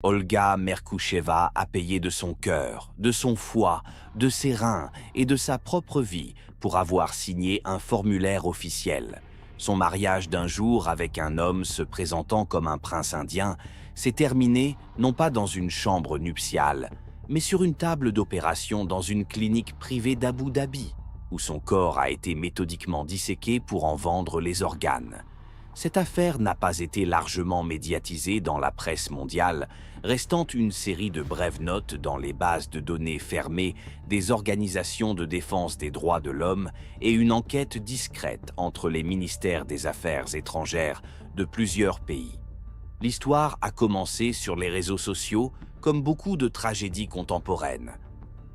Olga Merkoucheva a payé de son cœur, de son foie, de ses reins et de sa propre vie pour avoir signé un formulaire officiel. Son mariage d'un jour avec un homme se présentant comme un prince indien s'est terminé non pas dans une chambre nuptiale, mais sur une table d'opération dans une clinique privée d'Abu Dhabi, où son corps a été méthodiquement disséqué pour en vendre les organes. Cette affaire n'a pas été largement médiatisée dans la presse mondiale, restant une série de brèves notes dans les bases de données fermées des organisations de défense des droits de l'homme et une enquête discrète entre les ministères des Affaires étrangères de plusieurs pays. L'histoire a commencé sur les réseaux sociaux, comme beaucoup de tragédies contemporaines.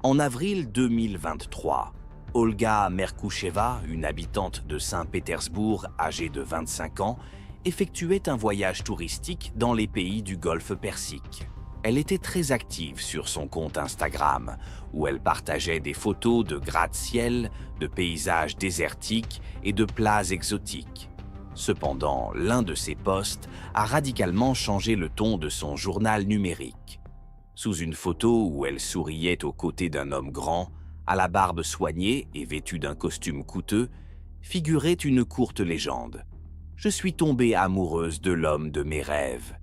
En avril 2023, Olga Merkoucheva, une habitante de Saint-Pétersbourg âgée de 25 ans, effectuait un voyage touristique dans les pays du Golfe Persique. Elle était très active sur son compte Instagram, où elle partageait des photos de gratte-ciel, de paysages désertiques et de plats exotiques. Cependant, l'un de ses posts a radicalement changé le ton de son journal numérique. Sous une photo où elle souriait aux côtés d'un homme grand, à la barbe soignée et vêtue d'un costume coûteux, figurait une courte légende. « Je suis tombée amoureuse de l'homme de mes rêves.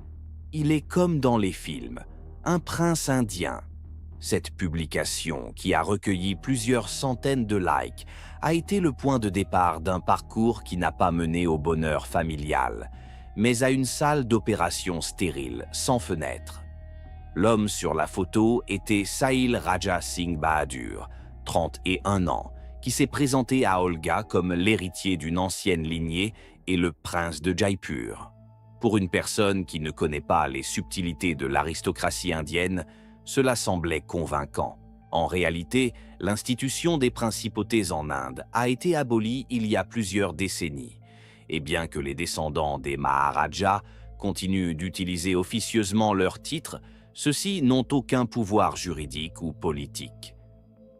Il est comme dans les films, un prince indien. » Cette publication, qui a recueilli plusieurs centaines de likes, a été le point de départ d'un parcours qui n'a pas mené au bonheur familial, mais à une salle d'opération stérile, sans fenêtre. L'homme sur la photo était Sahil Raja Singh Bahadur, 31 ans, qui s'est présenté à Olga comme l'héritier d'une ancienne lignée et le prince de Jaipur. Pour une personne qui ne connaît pas les subtilités de l'aristocratie indienne, cela semblait convaincant. En réalité, l'institution des principautés en Inde a été abolie il y a plusieurs décennies. Et bien que les descendants des Maharajas continuent d'utiliser officieusement leurs titres, ceux-ci n'ont aucun pouvoir juridique ou politique.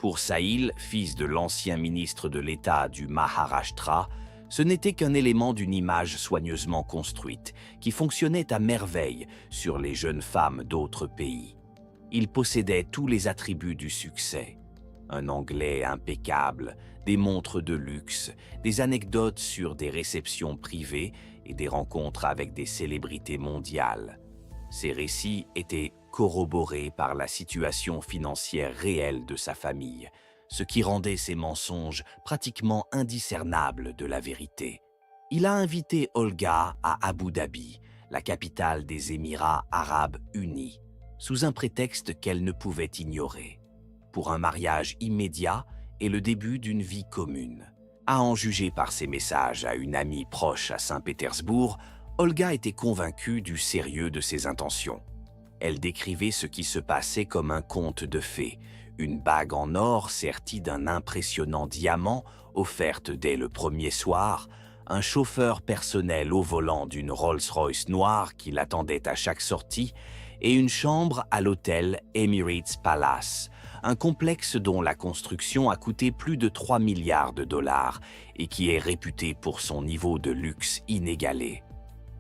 Pour Sahil, fils de l'ancien ministre de l'État du Maharashtra, ce n'était qu'un élément d'une image soigneusement construite, qui fonctionnait à merveille sur les jeunes femmes d'autres pays. Il possédait tous les attributs du succès. Un anglais impeccable, des montres de luxe, des anecdotes sur des réceptions privées et des rencontres avec des célébrités mondiales. Ces récits étaient corroborés par la situation financière réelle de sa famille, ce qui rendait ces mensonges pratiquement indiscernables de la vérité. Il a invité Olga à Abu Dhabi, la capitale des Émirats arabes unis, sous un prétexte qu'elle ne pouvait ignorer, pour un mariage immédiat et le début d'une vie commune. À en juger par ses messages à une amie proche à Saint-Pétersbourg, Olga était convaincue du sérieux de ses intentions. Elle décrivait ce qui se passait comme un conte de fées, une bague en or sertie d'un impressionnant diamant offerte dès le premier soir, un chauffeur personnel au volant d'une Rolls-Royce noire qui l'attendait à chaque sortie et une chambre à l'hôtel Emirates Palace, un complexe dont la construction a coûté plus de 3 milliards de dollars et qui est réputé pour son niveau de luxe inégalé.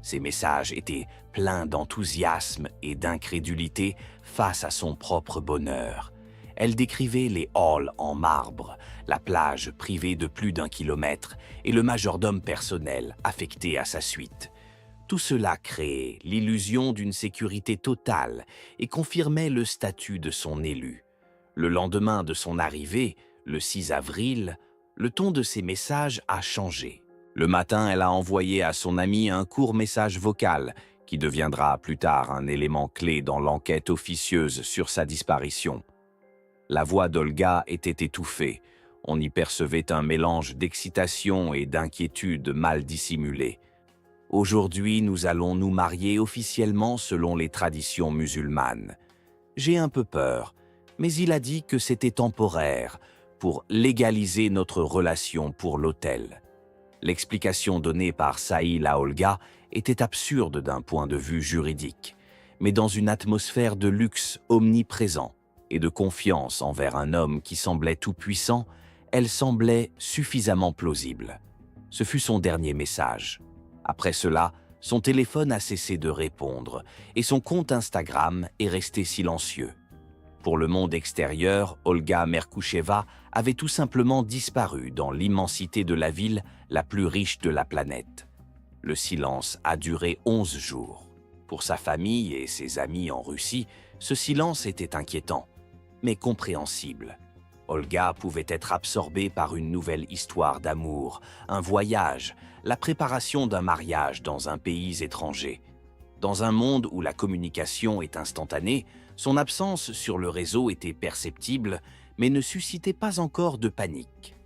Ces messages étaient pleins d'enthousiasme et d'incrédulité face à son propre bonheur. Elle décrivait les halls en marbre, la plage privée de plus d'1 kilomètre et le majordome personnel affecté à sa suite. Tout cela créait l'illusion d'une sécurité totale et confirmait le statut de son élu. Le lendemain de son arrivée, le 6 avril, le ton de ses messages a changé. Le matin, elle a envoyé à son ami un court message vocal qui deviendra plus tard un élément clé dans l'enquête officieuse sur sa disparition. La voix d'Olga était étouffée. On y percevait un mélange d'excitation et d'inquiétude mal dissimulée. « Aujourd'hui, nous allons nous marier officiellement selon les traditions musulmanes. J'ai un peu peur, mais il a dit que c'était temporaire pour légaliser notre relation pour l'autel. » L'explication donnée par Sahil à Olga était absurde d'un point de vue juridique, mais dans une atmosphère de luxe omniprésent et de confiance envers un homme qui semblait tout-puissant, elle semblait suffisamment plausible. Ce fut son dernier message. Après cela, Son téléphone a cessé de répondre et son compte Instagram est resté silencieux. Pour le monde extérieur, Olga Merkoucheva avait tout simplement disparu dans l'immensité de la ville la plus riche de la planète. Le silence a duré 11 jours. Pour sa famille et ses amis en Russie, ce silence était inquiétant, mais compréhensible. Olga pouvait être absorbée par une nouvelle histoire d'amour, un voyage, la préparation d'un mariage dans un pays étranger. Dans un monde où la communication est instantanée, son absence sur le réseau était perceptible, mais ne suscitait pas encore de panique.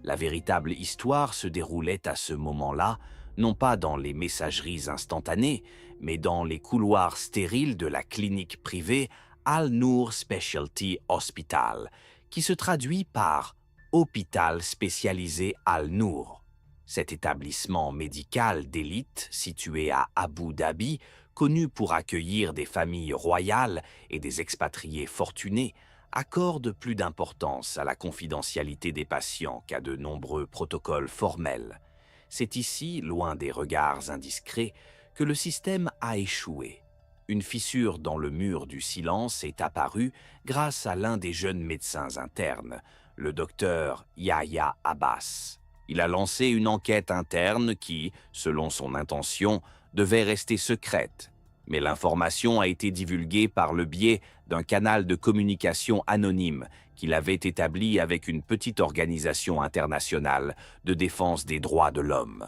La véritable histoire se déroulait à ce moment-là, non pas dans les messageries instantanées, mais dans les couloirs stériles de la clinique privée Al-Nour Specialty Hospital, qui se traduit par « Hôpital spécialisé Al-Nour ». Cet établissement médical d'élite situé à Abu Dhabi, connu pour accueillir des familles royales et des expatriés fortunés, accorde plus d'importance à la confidentialité des patients qu'à de nombreux protocoles formels. C'est ici, loin des regards indiscrets, que le système a échoué. Une fissure dans le mur du silence est apparue grâce à l'un des jeunes médecins internes, le docteur Yahya Abbas. Il a lancé une enquête interne qui, selon son intention, devait rester secrète. Mais l'information a été divulguée par le biais d'un canal de communication anonyme qu'il avait établi avec une petite organisation internationale de défense des droits de l'homme.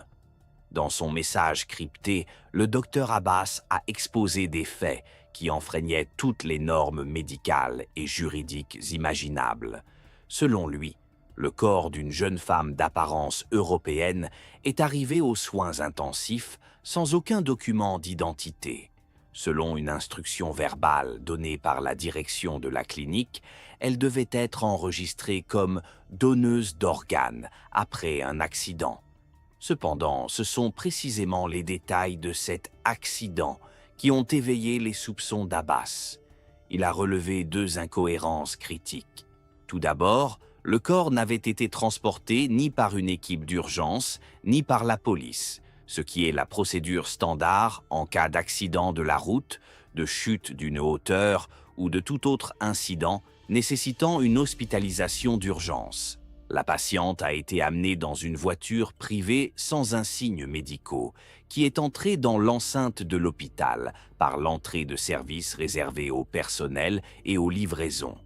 Dans son message crypté, le docteur Abbas a exposé des faits qui enfreignaient toutes les normes médicales et juridiques imaginables. Selon lui, le corps d'une jeune femme d'apparence européenne est arrivé aux soins intensifs sans aucun document d'identité. Selon une instruction verbale donnée par la direction de la clinique, elle devait être enregistrée comme donneuse d'organes après un accident. Cependant, ce sont précisément les détails de cet accident qui ont éveillé les soupçons d'Abbas. Il a relevé deux incohérences critiques. Tout d'abord, le corps n'avait été transporté ni par une équipe d'urgence, ni par la police, ce qui est la procédure standard en cas d'accident de la route, de chute d'une hauteur ou de tout autre incident nécessitant une hospitalisation d'urgence. La patiente a été amenée dans une voiture privée sans insignes médicaux, qui est entrée dans l'enceinte de l'hôpital par l'entrée de service réservée au personnel et aux livraisons.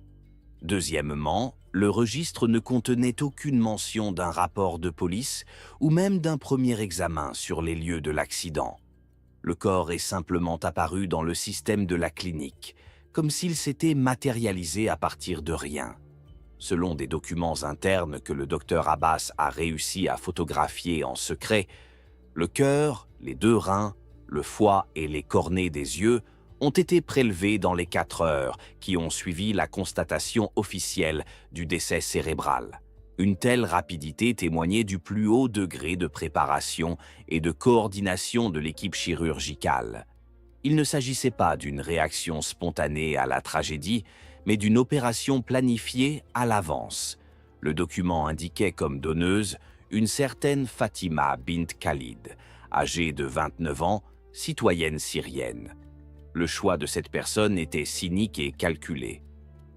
Deuxièmement, le registre ne contenait aucune mention d'un rapport de police ou même d'un premier examen sur les lieux de l'accident. Le corps est simplement apparu dans le système de la clinique, comme s'il s'était matérialisé à partir de rien. Selon des documents internes que le docteur Abbas a réussi à photographier en secret, le cœur, les deux reins, le foie et les cornets des yeux ont été prélevés dans les 4 heures qui ont suivi la constatation officielle du décès cérébral. Une telle rapidité témoignait du plus haut degré de préparation et de coordination de l'équipe chirurgicale. Il ne s'agissait pas d'une réaction spontanée à la tragédie, mais d'une opération planifiée à l'avance. Le document indiquait comme donneuse une certaine Fatima bint Khalid, âgée de 29 ans, citoyenne syrienne. Le choix de cette personne était cynique et calculé.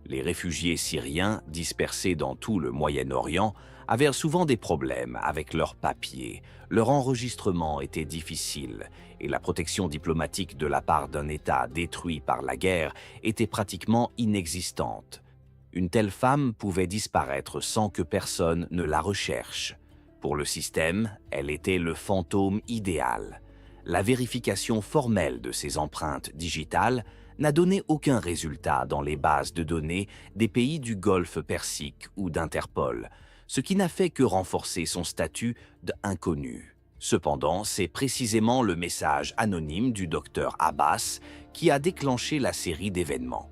Les réfugiés syriens, dispersés dans tout le Moyen-Orient, avaient souvent des problèmes avec leurs papiers, leur enregistrement était difficile et la protection diplomatique de la part d'un État détruit par la guerre était pratiquement inexistante. Une telle femme pouvait disparaître sans que personne ne la recherche. Pour le système, elle était le fantôme idéal. La vérification formelle de ces empreintes digitales n'a donné aucun résultat dans les bases de données des pays du Golfe Persique ou d'Interpol, ce qui n'a fait que renforcer son statut d'inconnu. Cependant, c'est précisément le message anonyme du docteur Abbas qui a déclenché la série d'événements.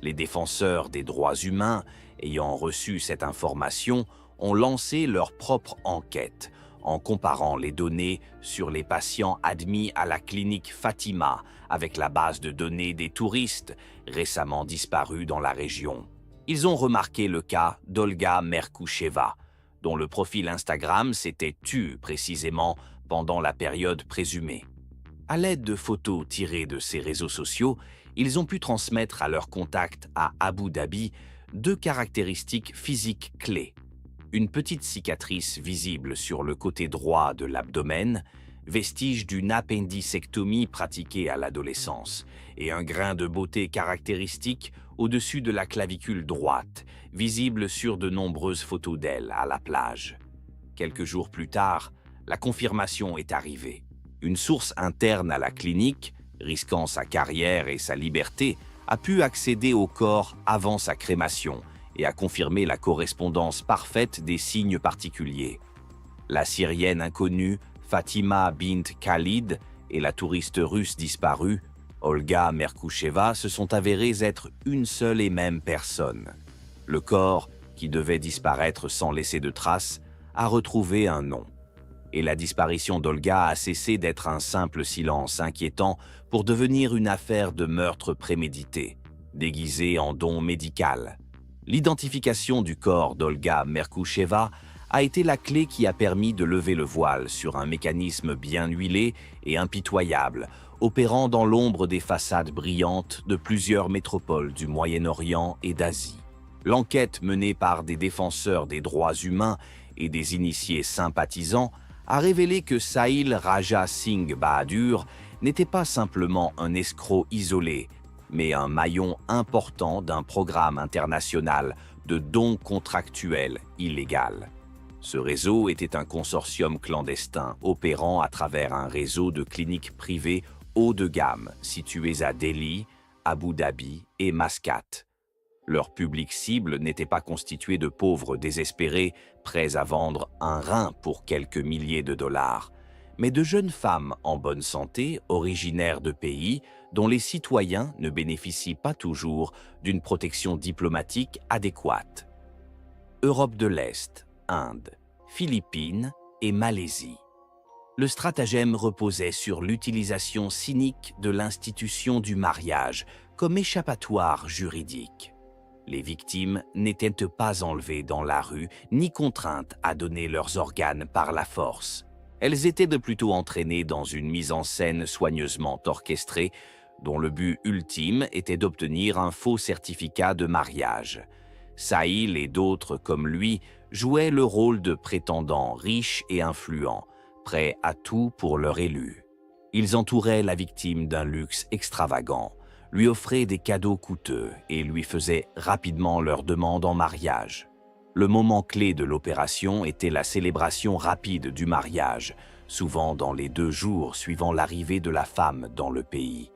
Les défenseurs des droits humains, ayant reçu cette information, ont lancé leur propre enquête en comparant les données sur les patients admis à la clinique Fatima avec la base de données des touristes récemment disparus dans la région. Ils ont remarqué le cas d'Olga Merkoucheva, dont le profil Instagram s'était tu précisément pendant la période présumée. À l'aide de photos tirées de ces réseaux sociaux, ils ont pu transmettre à leurs contacts à Abu Dhabi 2 caractéristiques physiques clés. Une petite cicatrice visible sur le côté droit de l'abdomen, vestige d'une appendicectomie pratiquée à l'adolescence, et un grain de beauté caractéristique au-dessus de la clavicule droite, visible sur de nombreuses photos d'elle à la plage. Quelques jours plus tard, la confirmation est arrivée. Une source interne à la clinique, risquant sa carrière et sa liberté, a pu accéder au corps avant sa crémation et a confirmé la correspondance parfaite des signes particuliers. La Syrienne inconnue, Fatima bint Khalid, et la touriste russe disparue, Olga Merkoucheva, se sont avérées être une seule et même personne. Le corps, qui devait disparaître sans laisser de traces, a retrouvé un nom. Et la disparition d'Olga a cessé d'être un simple silence inquiétant pour devenir une affaire de meurtre prémédité, déguisée en don médical. L'identification du corps d'Olga Merkoucheva a été la clé qui a permis de lever le voile sur un mécanisme bien huilé et impitoyable, opérant dans l'ombre des façades brillantes de plusieurs métropoles du Moyen-Orient et d'Asie. L'enquête menée par des défenseurs des droits humains et des initiés sympathisants a révélé que Sahil Raja Singh Bahadur n'était pas simplement un escroc isolé, mais un maillon important d'un programme international de dons contractuels illégaux. Ce réseau était un consortium clandestin opérant à travers un réseau de cliniques privées haut de gamme situées à Delhi, Abu Dhabi et Mascate. Leur public cible n'était pas constitué de pauvres désespérés prêts à vendre un rein pour quelques milliers de dollars, mais de jeunes femmes en bonne santé, originaires de pays dont les citoyens ne bénéficient pas toujours d'une protection diplomatique adéquate. Europe de l'Est, Inde, Philippines et Malaisie. Le stratagème reposait sur l'utilisation cynique de l'institution du mariage comme échappatoire juridique. Les victimes n'étaient pas enlevées dans la rue ni contraintes à donner leurs organes par la force. Elles étaient de plutôt entraînées dans une mise en scène soigneusement orchestrée, dont le but ultime était d'obtenir un faux certificat de mariage. Sahil et d'autres comme lui jouaient le rôle de prétendants riches et influents, prêts à tout pour leur élu. Ils entouraient la victime d'un luxe extravagant, lui offraient des cadeaux coûteux et lui faisaient rapidement leur demande en mariage. Le moment clé de l'opération était la célébration rapide du mariage, souvent dans les 2 jours suivant l'arrivée de la femme dans le pays.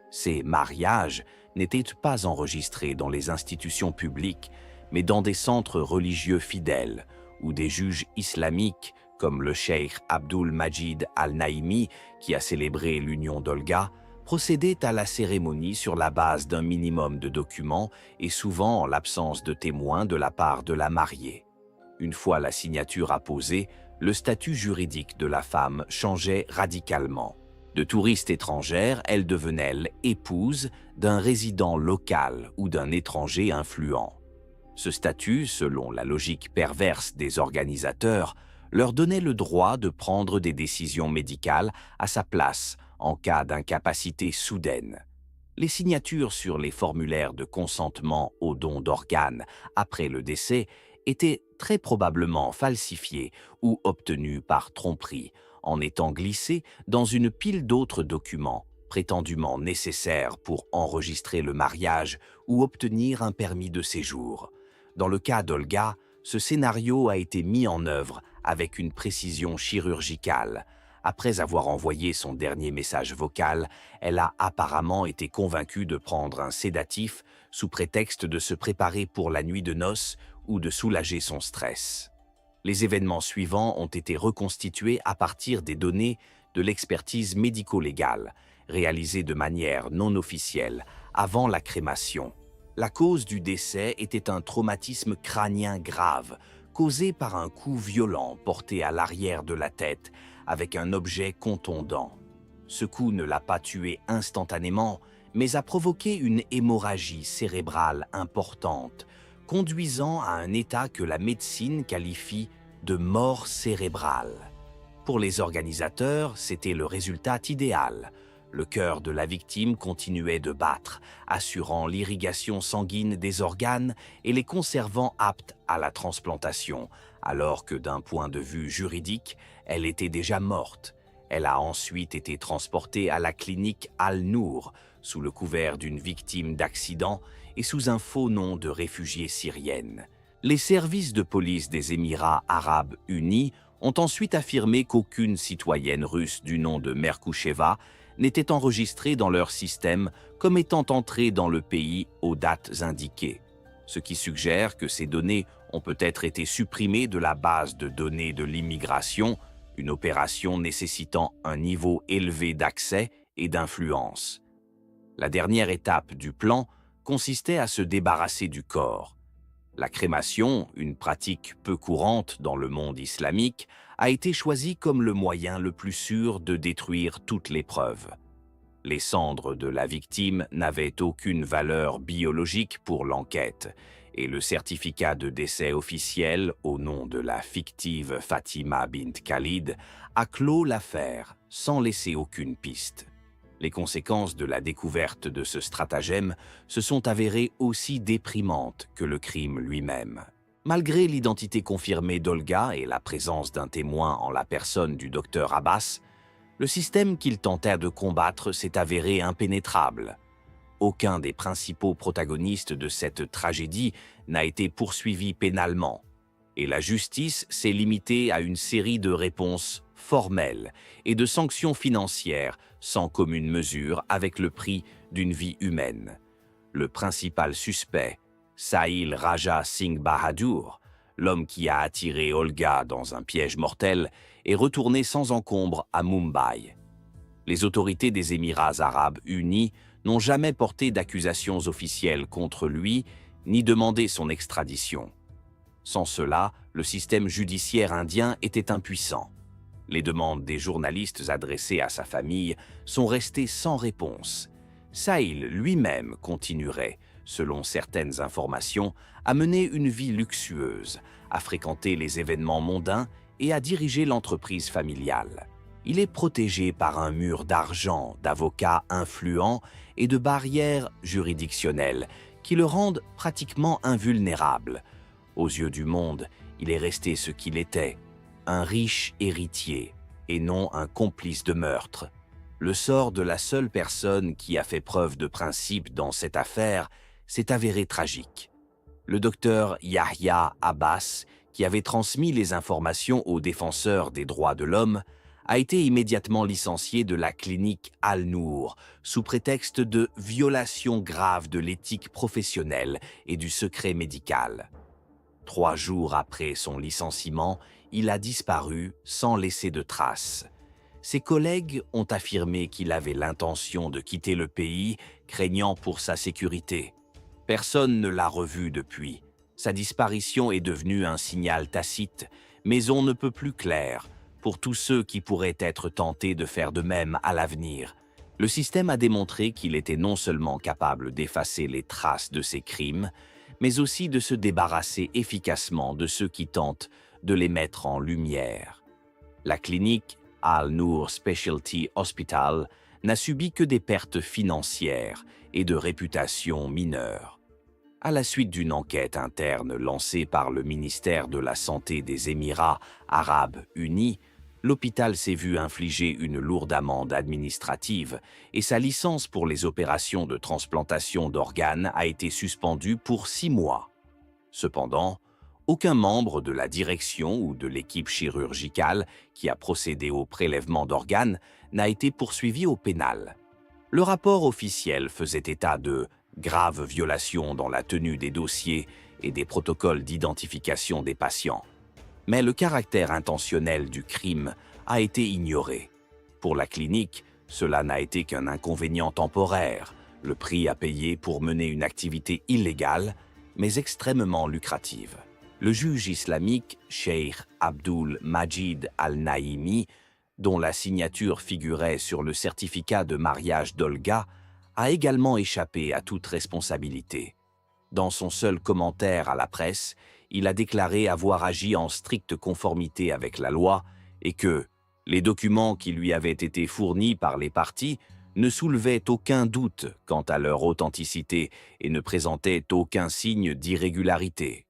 Ces mariages n'étaient pas enregistrés dans les institutions publiques, mais dans des centres religieux fidèles, où des juges islamiques, comme le cheikh Abdul Majid Al-Naïmi, qui a célébré l'union d'Olga, procédaient à la cérémonie sur la base d'un minimum de documents et souvent en l'absence de témoins de la part de la mariée. Une fois la signature apposée, le statut juridique de la femme changeait radicalement. De touriste étrangère, elle devenait épouse d'un résident local ou d'un étranger influent. Ce statut, selon la logique perverse des organisateurs, leur donnait le droit de prendre des décisions médicales à sa place en cas d'incapacité soudaine. Les signatures sur les formulaires de consentement au don d'organes après le décès étaient très probablement falsifiées ou obtenues par tromperie, en étant glissées dans une pile d'autres documents prétendument nécessaires pour enregistrer le mariage ou obtenir un permis de séjour. Dans le cas d'Olga, ce scénario a été mis en œuvre avec une précision chirurgicale. Après avoir envoyé son dernier message vocal, elle a apparemment été convaincue de prendre un sédatif sous prétexte de se préparer pour la nuit de noces ou de soulager son stress. Les événements suivants ont été reconstitués à partir des données de l'expertise médico-légale, réalisée de manière non officielle, avant la crémation. La cause du décès était un traumatisme crânien grave, causé par un coup violent porté à l'arrière de la tête avec un objet contondant. Ce coup ne l'a pas tué instantanément, mais a provoqué une hémorragie cérébrale importante, conduisant à un état que la médecine qualifie de mort cérébrale. Pour les organisateurs, c'était le résultat idéal. Le cœur de la victime continuait de battre, assurant l'irrigation sanguine des organes et les conservant aptes à la transplantation, alors que d'un point de vue juridique, elle était déjà morte. Elle a ensuite été transportée à la clinique Al-Nour, sous le couvert d'une victime d'accident et sous un faux nom de réfugiée syrienne. Les services de police des Émirats arabes unis ont ensuite affirmé qu'aucune citoyenne russe du nom de Merkoucheva n'était enregistrée dans leur système comme étant entrée dans le pays aux dates indiquées, ce qui suggère que ces données ont peut-être été supprimées de la base de données de l'immigration, une opération nécessitant un niveau élevé d'accès et d'influence. La dernière étape du plan consistait à se débarrasser du corps. La crémation, une pratique peu courante dans le monde islamique, a été choisie comme le moyen le plus sûr de détruire toutes les preuves. Les cendres de la victime n'avaient aucune valeur biologique pour l'enquête, et le certificat de décès officiel au nom de la fictive Fatima bint Khalid a clos l'affaire sans laisser aucune piste. Les conséquences de la découverte de ce stratagème se sont avérées aussi déprimantes que le crime lui-même. Malgré l'identité confirmée d'Olga et la présence d'un témoin en la personne du docteur Abbas, le système qu'il tentait de combattre s'est avéré impénétrable. Aucun des principaux protagonistes de cette tragédie n'a été poursuivi pénalement, et la justice s'est limitée à une série de réponses formelles et de sanctions financières sans commune mesure avec le prix d'une vie humaine. Le principal suspect, Sahil Raja Singh Bahadur, l'homme qui a attiré Olga dans un piège mortel, est retourné sans encombre à Mumbai. Les autorités des Émirats arabes unis n'ont jamais porté d'accusations officielles contre lui ni demandé son extradition. Sans cela, le système judiciaire indien était impuissant. Les demandes des journalistes adressées à sa famille sont restées sans réponse. Sahil lui-même continuerait, selon certaines informations, à mener une vie luxueuse, à fréquenter les événements mondains et à diriger l'entreprise familiale. Il est protégé par un mur d'argent, d'avocats influents et de barrières juridictionnelles qui le rendent pratiquement invulnérable. Aux yeux du monde, il est resté ce qu'il était, un riche héritier et non un complice de meurtre. Le sort de la seule personne qui a fait preuve de principe dans cette affaire s'est avéré tragique. Le docteur Yahya Abbas, qui avait transmis les informations aux défenseurs des droits de l'homme, a été immédiatement licencié de la clinique Al-Nour sous prétexte de violation grave de l'éthique professionnelle et du secret médical. 3 jours après son licenciement, il a disparu sans laisser de traces. Ses collègues ont affirmé qu'il avait l'intention de quitter le pays, craignant pour sa sécurité. Personne ne l'a revu depuis. Sa disparition est devenue un signal tacite, mais on ne peut plus clair pour tous ceux qui pourraient être tentés de faire de même à l'avenir. Le système a démontré qu'il était non seulement capable d'effacer les traces de ses crimes, mais aussi de se débarrasser efficacement de ceux qui tentent de les mettre en lumière. La clinique Al-Nour Specialty Hospital n'a subi que des pertes financières et de réputation mineures. À la suite d'une enquête interne lancée par le ministère de la Santé des Émirats arabes unis, l'hôpital s'est vu infliger une lourde amende administrative et sa licence pour les opérations de transplantation d'organes a été suspendue pour 6 mois. Cependant, aucun membre de la direction ou de l'équipe chirurgicale qui a procédé au prélèvement d'organes n'a été poursuivi au pénal. Le rapport officiel faisait état de graves violations dans la tenue des dossiers et des protocoles d'identification des patients. Mais le caractère intentionnel du crime a été ignoré. Pour la clinique, cela n'a été qu'un inconvénient temporaire, le prix à payer pour mener une activité illégale, mais extrêmement lucrative. Le juge islamique Cheikh Abdul Majid Al-Naïmi, dont la signature figurait sur le certificat de mariage d'Olga, a également échappé à toute responsabilité. Dans son seul commentaire à la presse, il a déclaré avoir agi en stricte conformité avec la loi et que les documents qui lui avaient été fournis par les parties ne soulevaient aucun doute quant à leur authenticité et ne présentaient aucun signe d'irrégularité.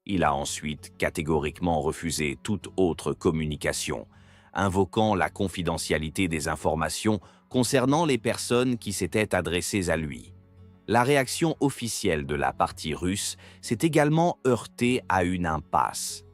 Il a ensuite catégoriquement refusé toute autre communication, invoquant la confidentialité des informations concernant les personnes qui s'étaient adressées à lui. La réaction officielle de la partie russe s'est également heurtée à une impasse.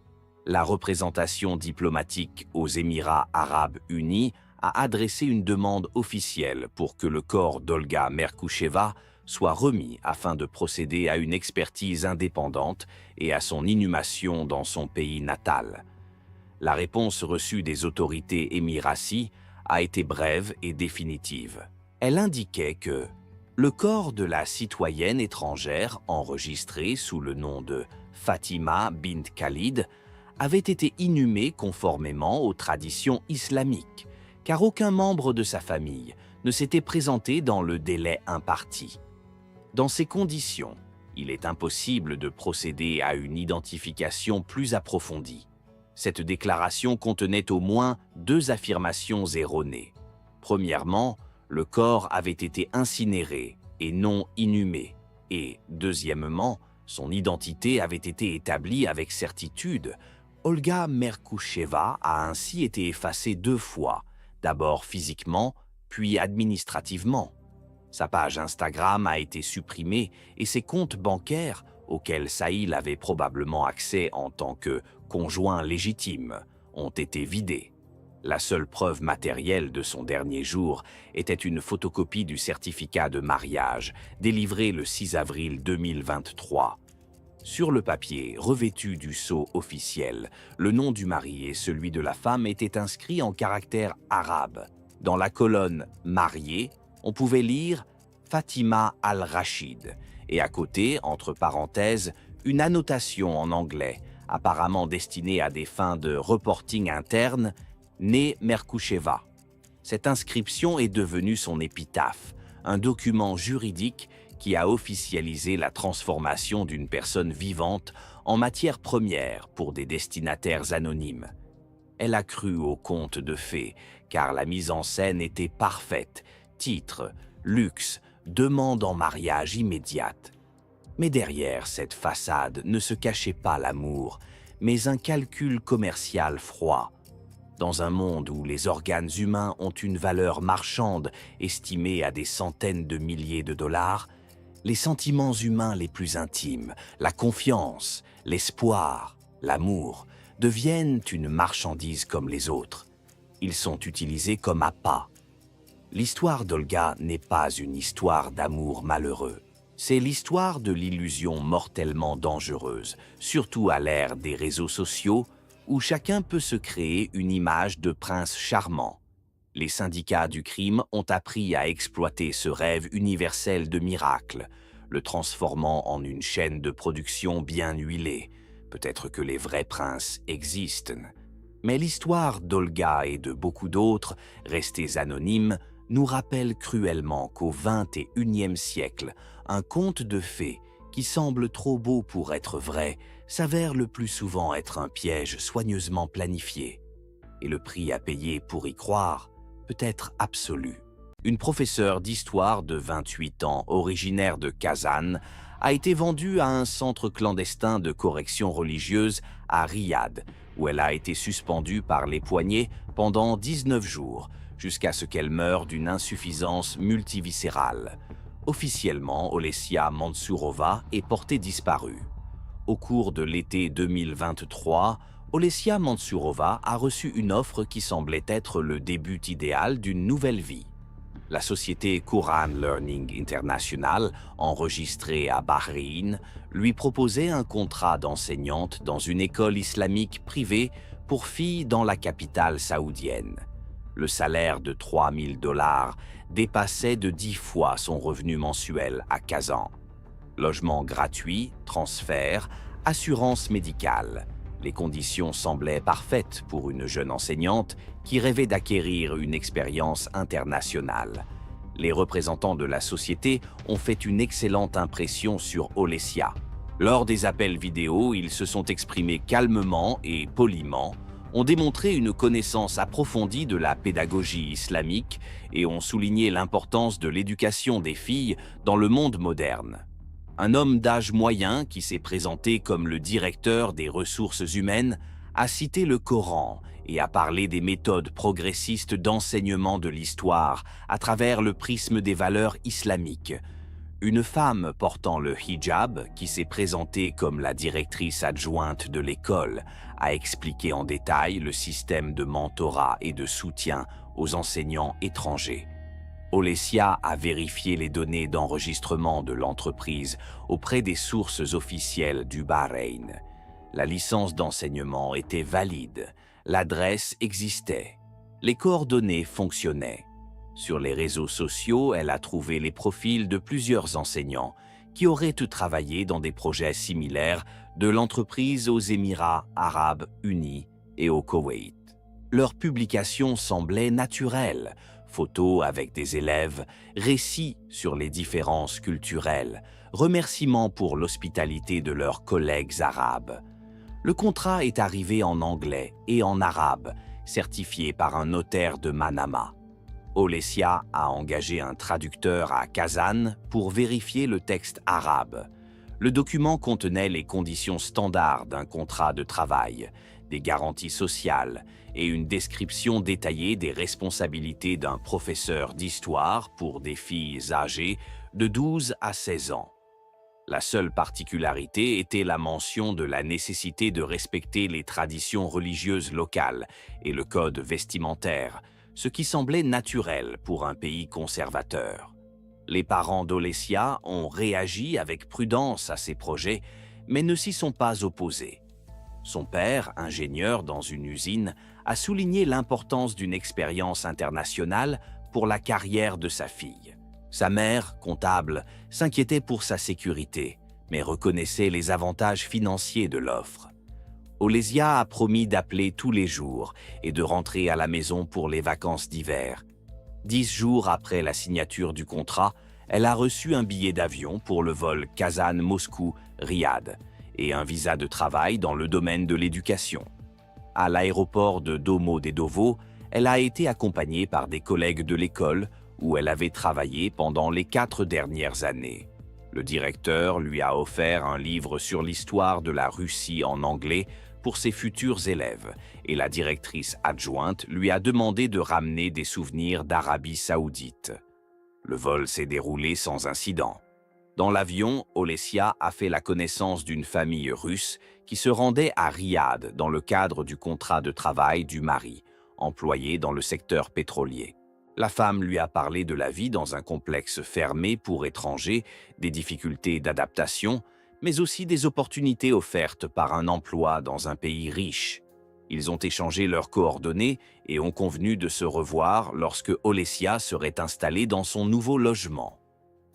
La représentation diplomatique aux Émirats arabes unis a adressé une demande officielle pour que le corps d'Olga Merkoucheva soit remis afin de procéder à une expertise indépendante et à son inhumation dans son pays natal. La réponse reçue des autorités émiraties a été brève et définitive. Elle indiquait que le corps de la citoyenne étrangère enregistrée sous le nom de Fatima bint Khalid avait été inhumé conformément aux traditions islamiques, car aucun membre de sa famille ne s'était présenté dans le délai imparti. Dans ces conditions, il est impossible de procéder à une identification plus approfondie. Cette déclaration contenait au moins deux affirmations erronées. Premièrement, le corps avait été incinéré et non inhumé. Et, deuxièmement, son identité avait été établie avec certitude. Olga Merkoucheva a ainsi été effacée deux fois, d'abord physiquement, puis administrativement. Sa page Instagram a été supprimée et ses comptes bancaires, auxquels Saïl avait probablement accès en tant que conjoint légitime, ont été vidés. La seule preuve matérielle de son dernier jour était une photocopie du certificat de mariage délivré le 6 avril 2023. Sur le papier, revêtu du sceau officiel, le nom du mari et celui de la femme étaient inscrits en caractères arabes. Dans la colonne « Marié », on pouvait lire « Fatima al-Rachid » et à côté, entre parenthèses, une annotation en anglais, apparemment destinée à des fins de reporting interne, « Né Merkoucheva ». Cette inscription est devenue son épitaphe, un document juridique qui a officialisé la transformation d'une personne vivante en matière première pour des destinataires anonymes. Elle a cru au conte de fées, car la mise en scène était parfaite, titre, luxe, demande en mariage immédiate. Mais derrière cette façade ne se cachait pas l'amour, mais un calcul commercial froid. Dans un monde où les organes humains ont une valeur marchande estimée à des centaines de milliers de dollars, les sentiments humains les plus intimes, la confiance, l'espoir, l'amour, deviennent une marchandise comme les autres. Ils sont utilisés comme appât. L'histoire d'Olga n'est pas une histoire d'amour malheureux. C'est l'histoire de l'illusion mortellement dangereuse, surtout à l'ère des réseaux sociaux, où chacun peut se créer une image de prince charmant. Les syndicats du crime ont appris à exploiter ce rêve universel de miracle, le transformant en une chaîne de production bien huilée. Peut-être que les vrais princes existent. Mais l'histoire d'Olga et de beaucoup d'autres, restés anonymes, nous rappelle cruellement qu'au XXIe siècle, un conte de fées qui semble trop beau pour être vrai s'avère le plus souvent être un piège soigneusement planifié. Et le prix à payer pour y croire peut être absolu. Une professeure d'histoire de 28 ans, originaire de Kazan, a été vendue à un centre clandestin de correction religieuse à Riyad, où elle a été suspendue par les poignets pendant 19 jours, jusqu'à ce qu'elle meure d'une insuffisance multiviscérale. Officiellement, Olesya Mansourova est portée disparue. Au cours de l'été 2023, Olesya Mansourova a reçu une offre qui semblait être le début idéal d'une nouvelle vie. La société Quran Learning International, enregistrée à Bahreïn, lui proposait un contrat d'enseignante dans une école islamique privée pour filles dans la capitale saoudienne. Le salaire de 3 000 $ dépassait de 10 fois son revenu mensuel à Kazan. Logement gratuit, transfert, assurance médicale. Les conditions semblaient parfaites pour une jeune enseignante qui rêvait d'acquérir une expérience internationale. Les représentants de la société ont fait une excellente impression sur Olesya. Lors des appels vidéo, ils se sont exprimés calmement et poliment, ont démontré une connaissance approfondie de la pédagogie islamique et ont souligné l'importance de l'éducation des filles dans le monde moderne. Un homme d'âge moyen qui s'est présenté comme le directeur des ressources humaines a cité le Coran et a parlé des méthodes progressistes d'enseignement de l'histoire à travers le prisme des valeurs islamiques. Une femme portant le hijab, qui s'est présentée comme la directrice adjointe de l'école, a expliqué en détail le système de mentorat et de soutien aux enseignants étrangers. Olesia a vérifié les données d'enregistrement de l'entreprise auprès des sources officielles du Bahreïn. La licence d'enseignement était valide, l'adresse existait, les coordonnées fonctionnaient. Sur les réseaux sociaux, elle a trouvé les profils de plusieurs enseignants qui auraient travaillé dans des projets similaires de l'entreprise aux Émirats arabes unis et au Koweït. Leurs publications semblaient naturelles, photos avec des élèves, récits sur les différences culturelles, remerciements pour l'hospitalité de leurs collègues arabes. Le contrat est arrivé en anglais et en arabe, certifié par un notaire de Manama. Olesia a engagé un traducteur à Kazan pour vérifier le texte arabe. Le document contenait les conditions standards d'un contrat de travail, des garanties sociales et une description détaillée des responsabilités d'un professeur d'histoire pour des filles âgées de 12 à 16 ans. La seule particularité était la mention de la nécessité de respecter les traditions religieuses locales et le code vestimentaire, ce qui semblait naturel pour un pays conservateur. Les parents d'Olesia ont réagi avec prudence à ces projets, mais ne s'y sont pas opposés. Son père, ingénieur dans une usine, a souligné l'importance d'une expérience internationale pour la carrière de sa fille. Sa mère, comptable, s'inquiétait pour sa sécurité, mais reconnaissait les avantages financiers de l'offre. Olesia a promis d'appeler tous les jours et de rentrer à la maison pour les vacances d'hiver. 10 jours après la signature du contrat, elle a reçu un billet d'avion pour le vol Kazan-Moscou-Riyad et un visa de travail dans le domaine de l'éducation. À l'aéroport de Domodedovo, elle a été accompagnée par des collègues de l'école où elle avait travaillé pendant les 4 dernières années. Le directeur lui a offert un livre sur l'histoire de la Russie en anglais pour ses futurs élèves, et la directrice adjointe lui a demandé de ramener des souvenirs d'Arabie Saoudite. Le vol s'est déroulé sans incident. Dans l'avion, Olesia a fait la connaissance d'une famille russe qui se rendait à Riyad dans le cadre du contrat de travail du mari, employé dans le secteur pétrolier. La femme lui a parlé de la vie dans un complexe fermé pour étrangers, des difficultés d'adaptation, mais aussi des opportunités offertes par un emploi dans un pays riche. Ils ont échangé leurs coordonnées et ont convenu de se revoir lorsque Olesia serait installée dans son nouveau logement.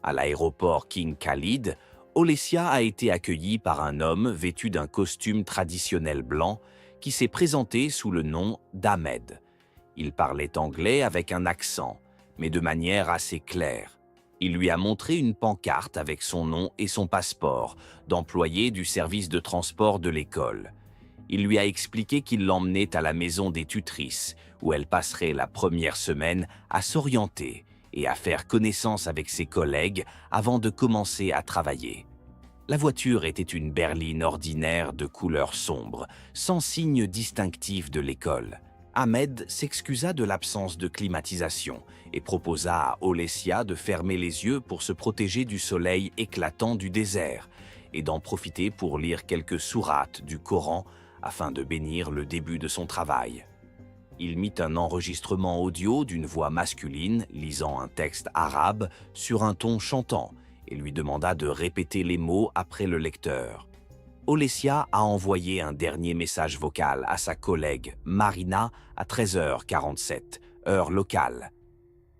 À l'aéroport King Khalid, Olesia a été accueillie par un homme vêtu d'un costume traditionnel blanc qui s'est présenté sous le nom d'Ahmed. Il parlait anglais avec un accent, mais de manière assez claire. Il lui a montré une pancarte avec son nom et son passeport d'employé du service de transport de l'école. Il lui a expliqué qu'il l'emmenait à la maison des tutrices, où elle passerait la première semaine à s'orienter et à faire connaissance avec ses collègues avant de commencer à travailler. La voiture était une berline ordinaire de couleur sombre, sans signe distinctif de l'école. Ahmed s'excusa de l'absence de climatisation et proposa à Olesia de fermer les yeux pour se protéger du soleil éclatant du désert et d'en profiter pour lire quelques sourates du Coran afin de bénir le début de son travail. Il mit un enregistrement audio d'une voix masculine lisant un texte arabe sur un ton chantant et lui demanda de répéter les mots après le lecteur. Olesia a envoyé un dernier message vocal à sa collègue Marina à 13h47, heure locale.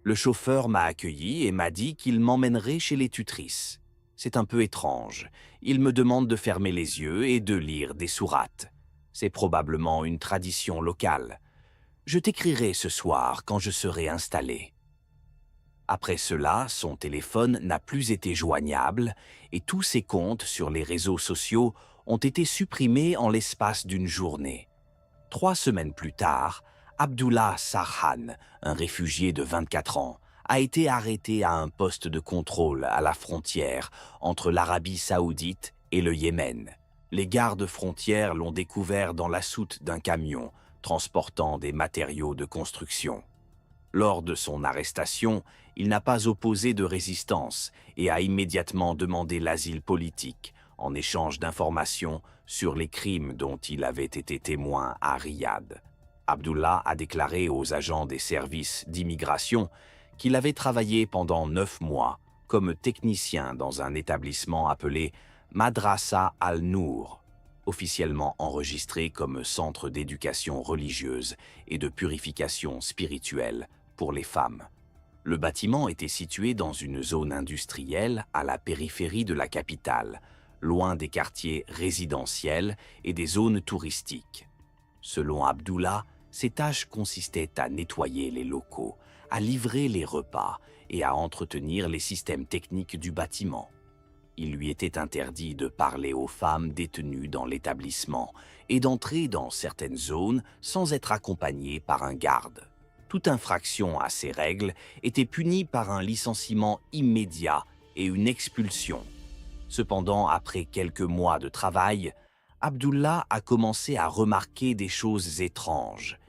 Le chauffeur m'a accueilli et m'a dit qu'il m'emmènerait chez les tutrices. C'est un peu étrange. Il me demande de fermer les yeux et de lire des sourates. C'est probablement une tradition locale. Je t'écrirai ce soir quand je serai installé. Après cela, son téléphone n'a plus été joignable et tous ses comptes sur les réseaux sociaux ont été supprimés en l'espace d'une journée. 3 semaines plus tard, Abdullah Sarhan, un réfugié de 24 ans, a été arrêté à un poste de contrôle à la frontière entre l'Arabie saoudite et le Yémen. Les gardes frontières l'ont découvert dans la soute d'un camion transportant des matériaux de construction. Lors de son arrestation, il n'a pas opposé de résistance et a immédiatement demandé l'asile politique en échange d'informations sur les crimes dont il avait été témoin à Riyad. Abdullah a déclaré aux agents des services d'immigration qu'il avait travaillé pendant 9 mois comme technicien dans un établissement appelé Madrasa al-Nour, officiellement enregistré comme centre d'éducation religieuse et de purification spirituelle pour les femmes. Le bâtiment était situé dans une zone industrielle à la périphérie de la capitale, loin des quartiers résidentiels et des zones touristiques. Selon Abdullah, ses tâches consistaient à nettoyer les locaux, à livrer les repas et à entretenir les systèmes techniques du bâtiment. Il lui était interdit de parler aux femmes détenues dans l'établissement et d'entrer dans certaines zones sans être accompagné par un garde. Toute infraction à ces règles était punie par un licenciement immédiat et une expulsion. Cependant, après quelques mois de travail, Abdullah a commencé à remarquer des choses étranges.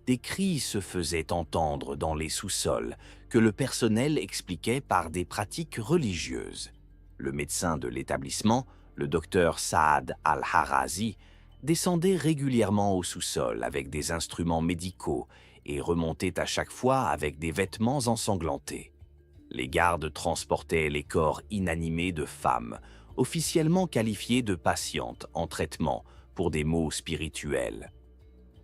Des cris se faisaient entendre dans les sous-sols que le personnel expliquait par des pratiques religieuses. Le médecin de l'établissement, le docteur Saad Al-Harazi, descendait régulièrement au sous-sol avec des instruments médicaux et remontait à chaque fois avec des vêtements ensanglantés. Les gardes transportaient les corps inanimés de femmes, officiellement qualifiées de patientes en traitement pour des maux spirituels.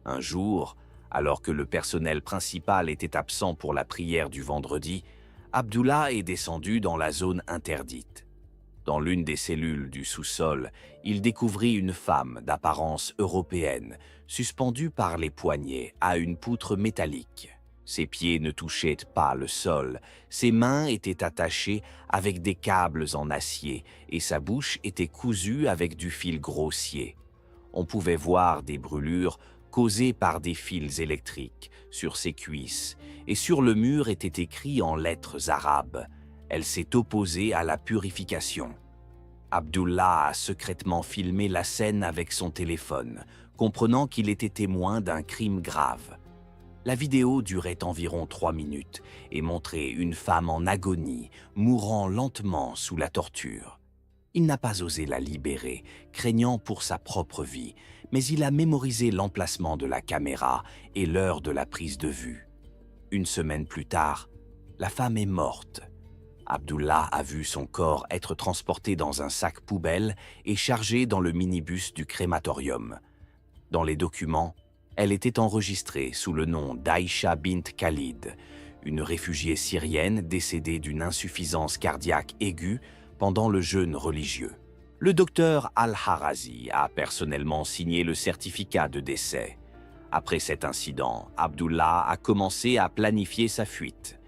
Un jour, alors que le personnel principal était absent pour la prière du vendredi, Abdullah est descendu dans la zone interdite. Dans l'une des cellules du sous-sol, il découvrit une femme d'apparence européenne, suspendue par les poignets à une poutre métallique. Ses pieds ne touchaient pas le sol, ses mains étaient attachées avec des câbles en acier et sa bouche était cousue avec du fil grossier. On pouvait voir des brûlures causées par des fils électriques sur ses cuisses, et sur le mur était écrit en lettres arabes: elle s'est opposée à la purification. Abdullah a secrètement filmé la scène avec son téléphone, comprenant qu'il était témoin d'un crime grave. La vidéo durait environ 3 minutes et montrait une femme en agonie, mourant lentement sous la torture. Il n'a pas osé la libérer, craignant pour sa propre vie, mais il a mémorisé l'emplacement de la caméra et l'heure de la prise de vue. 1 semaine plus tard, la femme est morte. Abdullah a vu son corps être transporté dans un sac poubelle et chargé dans le minibus du crématorium. Dans les documents, elle était enregistrée sous le nom d'Aïcha bint Khalid, une réfugiée syrienne décédée d'une insuffisance cardiaque aiguë pendant le jeûne religieux. Le docteur Al-Harazi a personnellement signé le certificat de décès. Après cet incident, Abdullah a commencé à planifier sa fuite.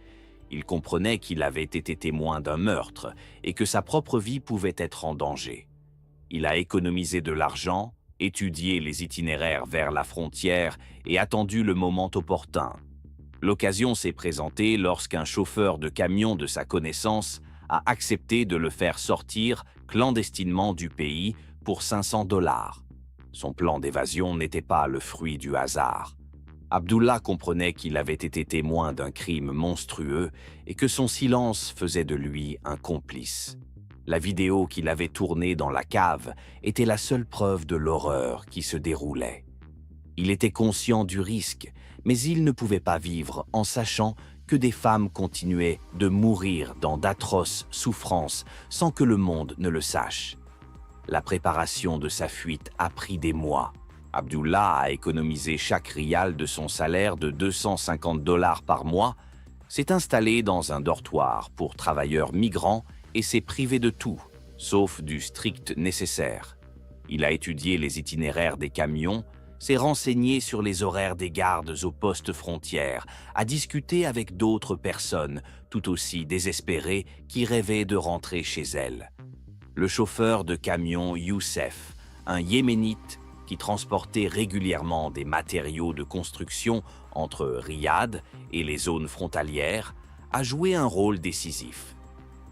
Il comprenait qu'il avait été témoin d'un meurtre et que sa propre vie pouvait être en danger. Il a économisé de l'argent, étudié les itinéraires vers la frontière et attendu le moment opportun. L'occasion s'est présentée lorsqu'un chauffeur de camion de sa connaissance a accepté de le faire sortir clandestinement du pays pour 500 $. Son plan d'évasion n'était pas le fruit du hasard. Abdullah comprenait qu'il avait été témoin d'un crime monstrueux et que son silence faisait de lui un complice. La vidéo qu'il avait tournée dans la cave était la seule preuve de l'horreur qui se déroulait. Il était conscient du risque, mais il ne pouvait pas vivre en sachant que des femmes continuaient de mourir dans d'atroces souffrances sans que le monde ne le sache. La préparation de sa fuite a pris des mois. Abdullah a économisé chaque rial de son salaire de 250 $ par mois, s'est installé dans un dortoir pour travailleurs migrants et s'est privé de tout, sauf du strict nécessaire. Il a étudié les itinéraires des camions, s'est renseigné sur les horaires des gardes aux postes frontières, a discuté avec d'autres personnes tout aussi désespérées qui rêvaient de rentrer chez elles. Le chauffeur de camion Youssef, un Yéménite, qui transportait régulièrement des matériaux de construction entre Riyad et les zones frontalières, a joué un rôle décisif.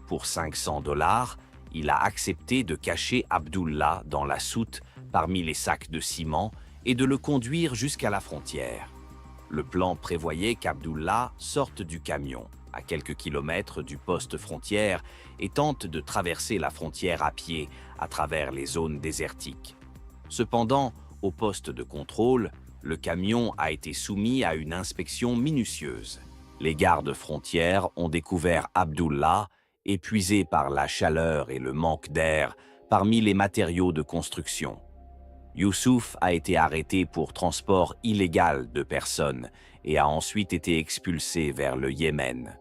Pour 500 $, il a accepté de cacher Abdullah dans la soute parmi les sacs de ciment et de le conduire jusqu'à la frontière. Le plan prévoyait qu'Abdullah sorte du camion, à quelques kilomètres du poste frontière, et tente de traverser la frontière à pied à travers les zones désertiques. Cependant, au poste de contrôle, le camion a été soumis à une inspection minutieuse. Les gardes frontières ont découvert Abdullah, épuisé par la chaleur et le manque d'air, parmi les matériaux de construction. Youssouf a été arrêté pour transport illégal de personnes et a ensuite été expulsé vers le Yémen.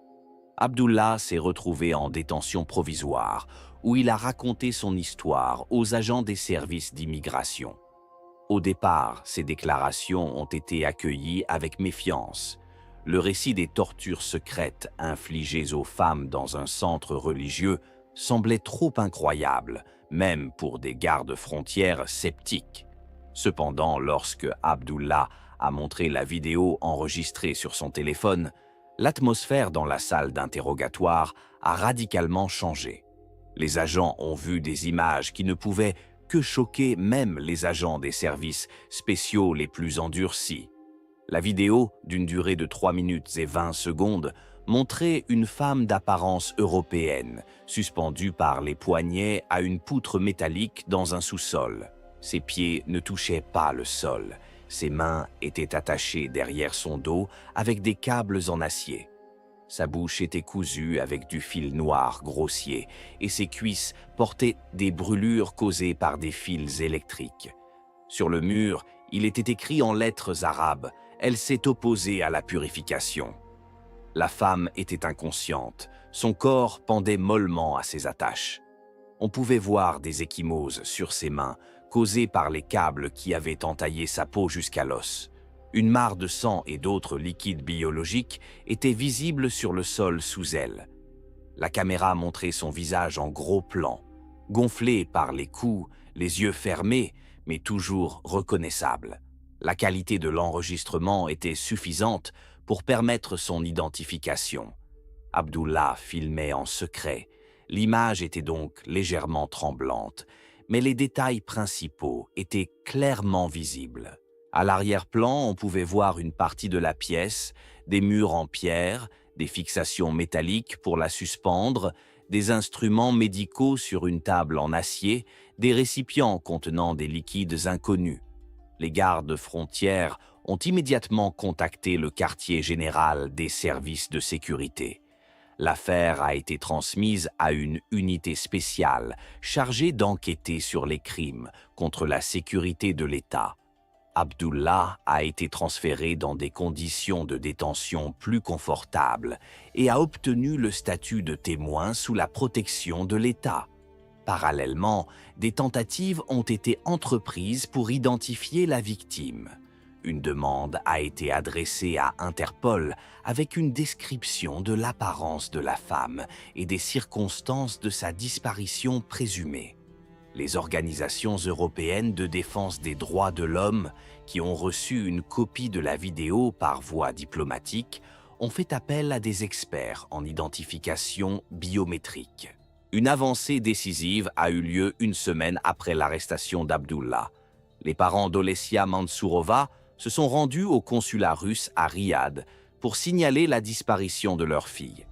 Abdullah s'est retrouvé en détention provisoire, où il a raconté son histoire aux agents des services d'immigration. Au départ, ces déclarations ont été accueillies avec méfiance. Le récit des tortures secrètes infligées aux femmes dans un centre religieux semblait trop incroyable, même pour des gardes frontières sceptiques. Cependant, lorsque Abdullah a montré la vidéo enregistrée sur son téléphone, l'atmosphère dans la salle d'interrogatoire a radicalement changé. Les agents ont vu des images qui ne pouvaient que choquer même les agents des services spéciaux les plus endurcis. La vidéo, d'une durée de 3 minutes et 20 secondes, montrait une femme d'apparence européenne, suspendue par les poignets à une poutre métallique dans un sous-sol. Ses pieds ne touchaient pas le sol. Ses mains étaient attachées derrière son dos avec des câbles en acier. Sa bouche était cousue avec du fil noir grossier et ses cuisses portaient des brûlures causées par des fils électriques. Sur le mur, il était écrit en lettres arabes « Elle s'est opposée à la purification ». La femme était inconsciente, son corps pendait mollement à ses attaches. On pouvait voir des ecchymoses sur ses mains, causées par les câbles qui avaient entaillé sa peau jusqu'à l'os. Une mare de sang et d'autres liquides biologiques étaient visibles sur le sol sous elle. La caméra montrait son visage en gros plan, gonflé par les coups, les yeux fermés, mais toujours reconnaissable. La qualité de l'enregistrement était suffisante pour permettre son identification. Abdullah filmait en secret. L'image était donc légèrement tremblante, mais les détails principaux étaient clairement visibles. À l'arrière-plan, on pouvait voir une partie de la pièce, des murs en pierre, des fixations métalliques pour la suspendre, des instruments médicaux sur une table en acier, des récipients contenant des liquides inconnus. Les gardes frontières ont immédiatement contacté le quartier général des services de sécurité. L'affaire a été transmise à une unité spéciale chargée d'enquêter sur les crimes contre la sécurité de l'État. Abdullah a été transféré dans des conditions de détention plus confortables et a obtenu le statut de témoin sous la protection de l'État. Parallèlement, des tentatives ont été entreprises pour identifier la victime. Une demande a été adressée à Interpol avec une description de l'apparence de la femme et des circonstances de sa disparition présumée. Les organisations européennes de défense des droits de l'homme, qui ont reçu une copie de la vidéo par voie diplomatique, ont fait appel à des experts en identification biométrique. Une avancée décisive a eu lieu une semaine après l'arrestation d'Abdullah. Les parents d'Olesya Mansourova se sont rendus au consulat russe à Riyad pour signaler la disparition de leur fille.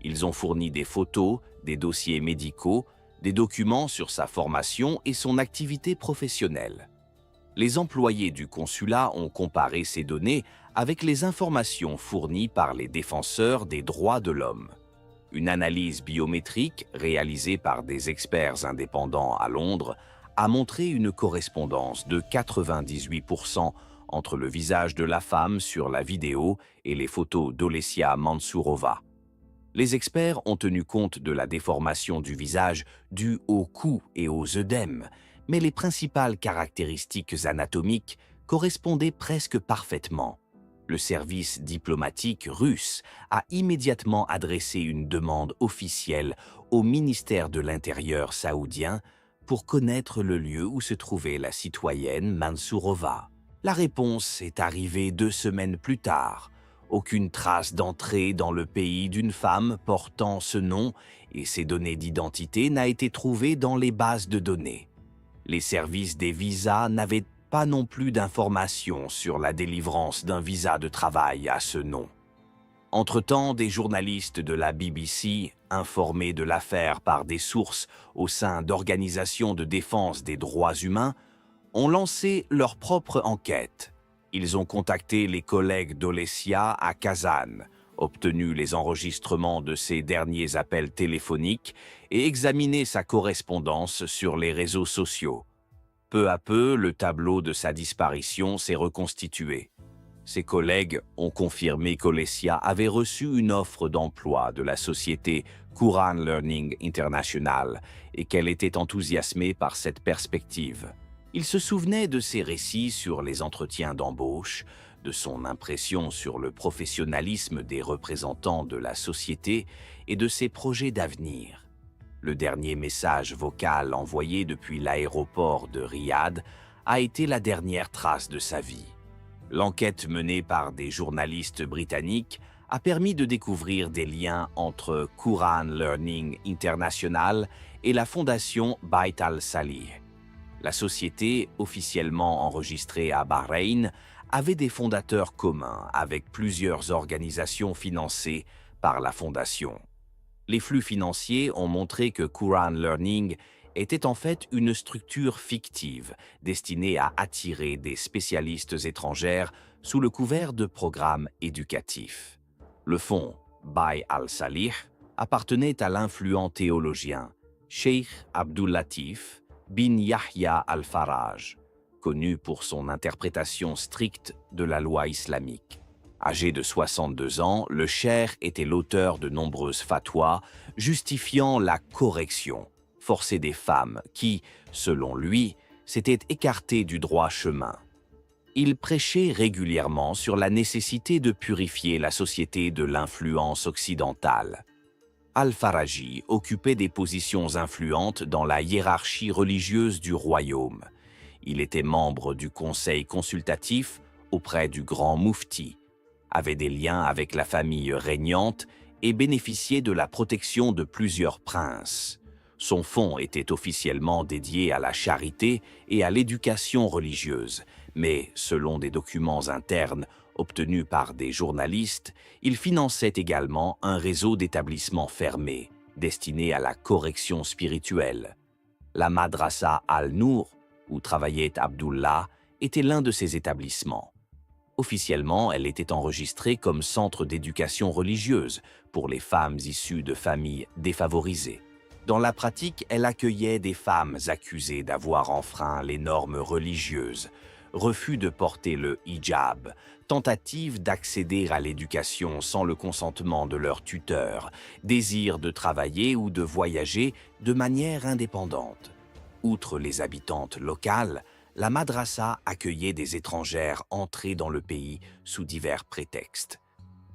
Ils ont fourni des photos, des dossiers médicaux, des documents sur sa formation et son activité professionnelle. Les employés du consulat ont comparé ces données avec les informations fournies par les défenseurs des droits de l'homme. Une analyse biométrique réalisée par des experts indépendants à Londres a montré une correspondance de 98% entre le visage de la femme sur la vidéo et les photos d'Olesya Mansourova. Les experts ont tenu compte de la déformation du visage due au cou et aux œdèmes, mais les principales caractéristiques anatomiques correspondaient presque parfaitement. Le service diplomatique russe a immédiatement adressé une demande officielle au ministère de l'Intérieur saoudien pour connaître le lieu où se trouvait la citoyenne Mansourova. La réponse est arrivée 2 semaines plus tard. Aucune trace d'entrée dans le pays d'une femme portant ce nom et ses données d'identité n'a été trouvée dans les bases de données. Les services des visas n'avaient pas non plus d'informations sur la délivrance d'un visa de travail à ce nom. Entre-temps, des journalistes de la BBC, informés de l'affaire par des sources au sein d'organisations de défense des droits humains, ont lancé leur propre enquête. Ils ont contacté les collègues d'Olesya à Kazan, obtenu les enregistrements de ses derniers appels téléphoniques et examiné sa correspondance sur les réseaux sociaux. Peu à peu, le tableau de sa disparition s'est reconstitué. Ses collègues ont confirmé qu'Olesya avait reçu une offre d'emploi de la société Quran Learning International et qu'elle était enthousiasmée par cette perspective. Il se souvenait de ses récits sur les entretiens d'embauche, de son impression sur le professionnalisme des représentants de la société et de ses projets d'avenir. Le dernier message vocal envoyé depuis l'aéroport de Riyad a été la dernière trace de sa vie. L'enquête menée par des journalistes britanniques a permis de découvrir des liens entre Quran Learning International et la fondation Bait al-Salih. La société, officiellement enregistrée à Bahreïn, avait des fondateurs communs avec plusieurs organisations financées par la fondation. Les flux financiers ont montré que Quran Learning était en fait une structure fictive destinée à attirer des spécialistes étrangères sous le couvert de programmes éducatifs. Le fonds Bait al-Salih appartenait à l'influent théologien Cheikh Abdul Latif bin Yahya al-Faraj, connu pour son interprétation stricte de la loi islamique. Âgé de 62 ans, le cheikh était l'auteur de nombreuses fatwas justifiant la correction forcée des femmes qui, selon lui, s'étaient écartées du droit chemin. Il prêchait régulièrement sur la nécessité de purifier la société de l'influence occidentale. Al-Faraji occupait des positions influentes dans la hiérarchie religieuse du royaume. Il était membre du conseil consultatif auprès du grand moufti, avait des liens avec la famille régnante et bénéficiait de la protection de plusieurs princes. Son fonds était officiellement dédié à la charité et à l'éducation religieuse, mais selon des documents internes obtenus par des journalistes, il finançait également un réseau d'établissements fermés, destinés à la correction spirituelle. La Madrasa Al-Nour, où travaillait Abdullah, était l'un de ces établissements. Officiellement, elle était enregistrée comme centre d'éducation religieuse pour les femmes issues de familles défavorisées. Dans la pratique, elle accueillait des femmes accusées d'avoir enfreint les normes religieuses, refus de porter le hijab, tentative d'accéder à l'éducation sans le consentement de leur tuteur, désir de travailler ou de voyager de manière indépendante. Outre les habitantes locales, la madrasa accueillait des étrangères entrées dans le pays sous divers prétextes.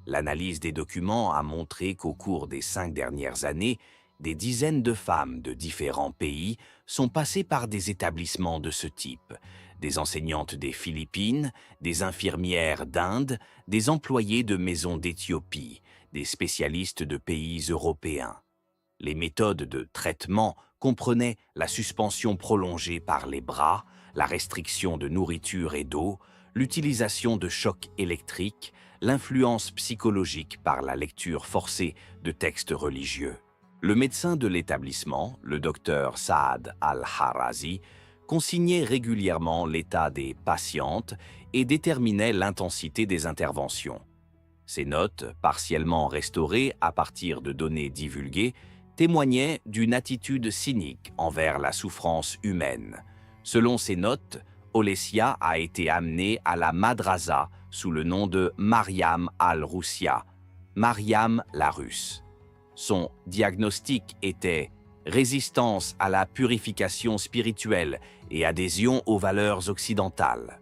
L'analyse des documents a montré qu'au cours des 5 dernières années, des dizaines de femmes de différents pays sont passées par des établissements de ce type, des enseignantes des Philippines, des infirmières d'Inde, des employés de maisons d'Éthiopie, des spécialistes de pays européens. Les méthodes de traitement comprenaient la suspension prolongée par les bras, la restriction de nourriture et d'eau, l'utilisation de chocs électriques, l'influence psychologique par la lecture forcée de textes religieux. Le médecin de l'établissement, le docteur Saad Al-Harazi, consignait régulièrement l'état des patientes et déterminait l'intensité des interventions. Ces notes, partiellement restaurées à partir de données divulguées, témoignaient d'une attitude cynique envers la souffrance humaine. Selon ces notes, Olesya a été amenée à la madrasa sous le nom de Mariam al-Roussia, Mariam la Russe. Son diagnostic était résistance à la purification spirituelle et adhésion aux valeurs occidentales.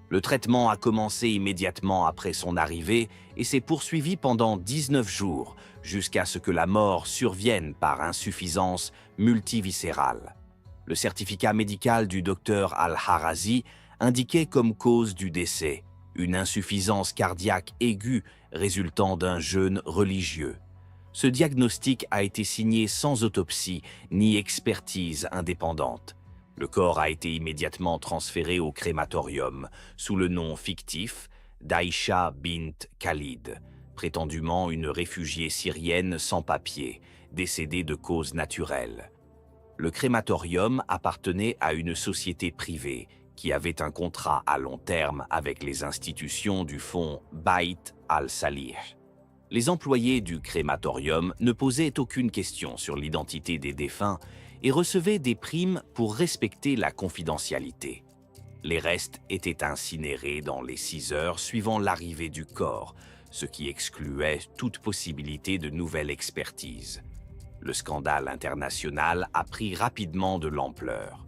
Le traitement a commencé immédiatement après son arrivée et s'est poursuivi pendant 19 jours, jusqu'à ce que la mort survienne par insuffisance multiviscérale. Le certificat médical du docteur Al-Harazi indiquait comme cause du décès une insuffisance cardiaque aiguë résultant d'un jeûne religieux. Ce diagnostic a été signé sans autopsie ni expertise indépendante. Le corps a été immédiatement transféré au crématorium sous le nom fictif d'Aïcha bint Khalid, prétendument une réfugiée syrienne sans papier, décédée de cause naturelle. Le crématorium appartenait à une société privée qui avait un contrat à long terme avec les institutions du fonds Bayt al-Salih. Les employés du crématorium ne posaient aucune question sur l'identité des défunts et recevaient des primes pour respecter la confidentialité. Les restes étaient incinérés dans les 6 heures suivant l'arrivée du corps, ce qui excluait toute possibilité de nouvelle expertise. Le scandale international a pris rapidement de l'ampleur.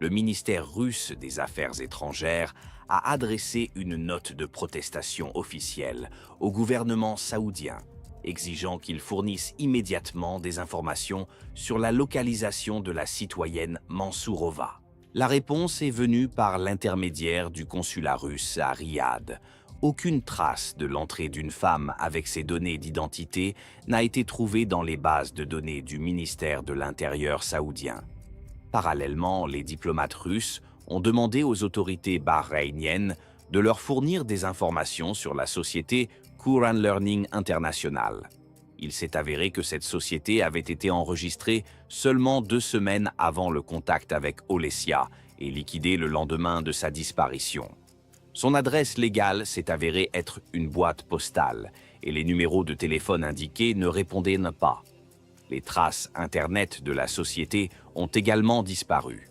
Le ministère russe des Affaires étrangères a adressé une note de protestation officielle au gouvernement saoudien, exigeant qu'il fournisse immédiatement des informations sur la localisation de la citoyenne Mansourova. La réponse est venue par l'intermédiaire du consulat russe à Riyad. Aucune trace de l'entrée d'une femme avec ses données d'identité n'a été trouvée dans les bases de données du ministère de l'Intérieur saoudien. Parallèlement, les diplomates russes ont demandé aux autorités bahreïniennes de leur fournir des informations sur la société Quran Learning International. Il s'est avéré que cette société avait été enregistrée seulement 2 semaines avant le contact avec Olesya et liquidée le lendemain de sa disparition. Son adresse légale s'est avérée être une boîte postale et les numéros de téléphone indiqués ne répondaient pas. Les traces Internet de la société ont également disparu.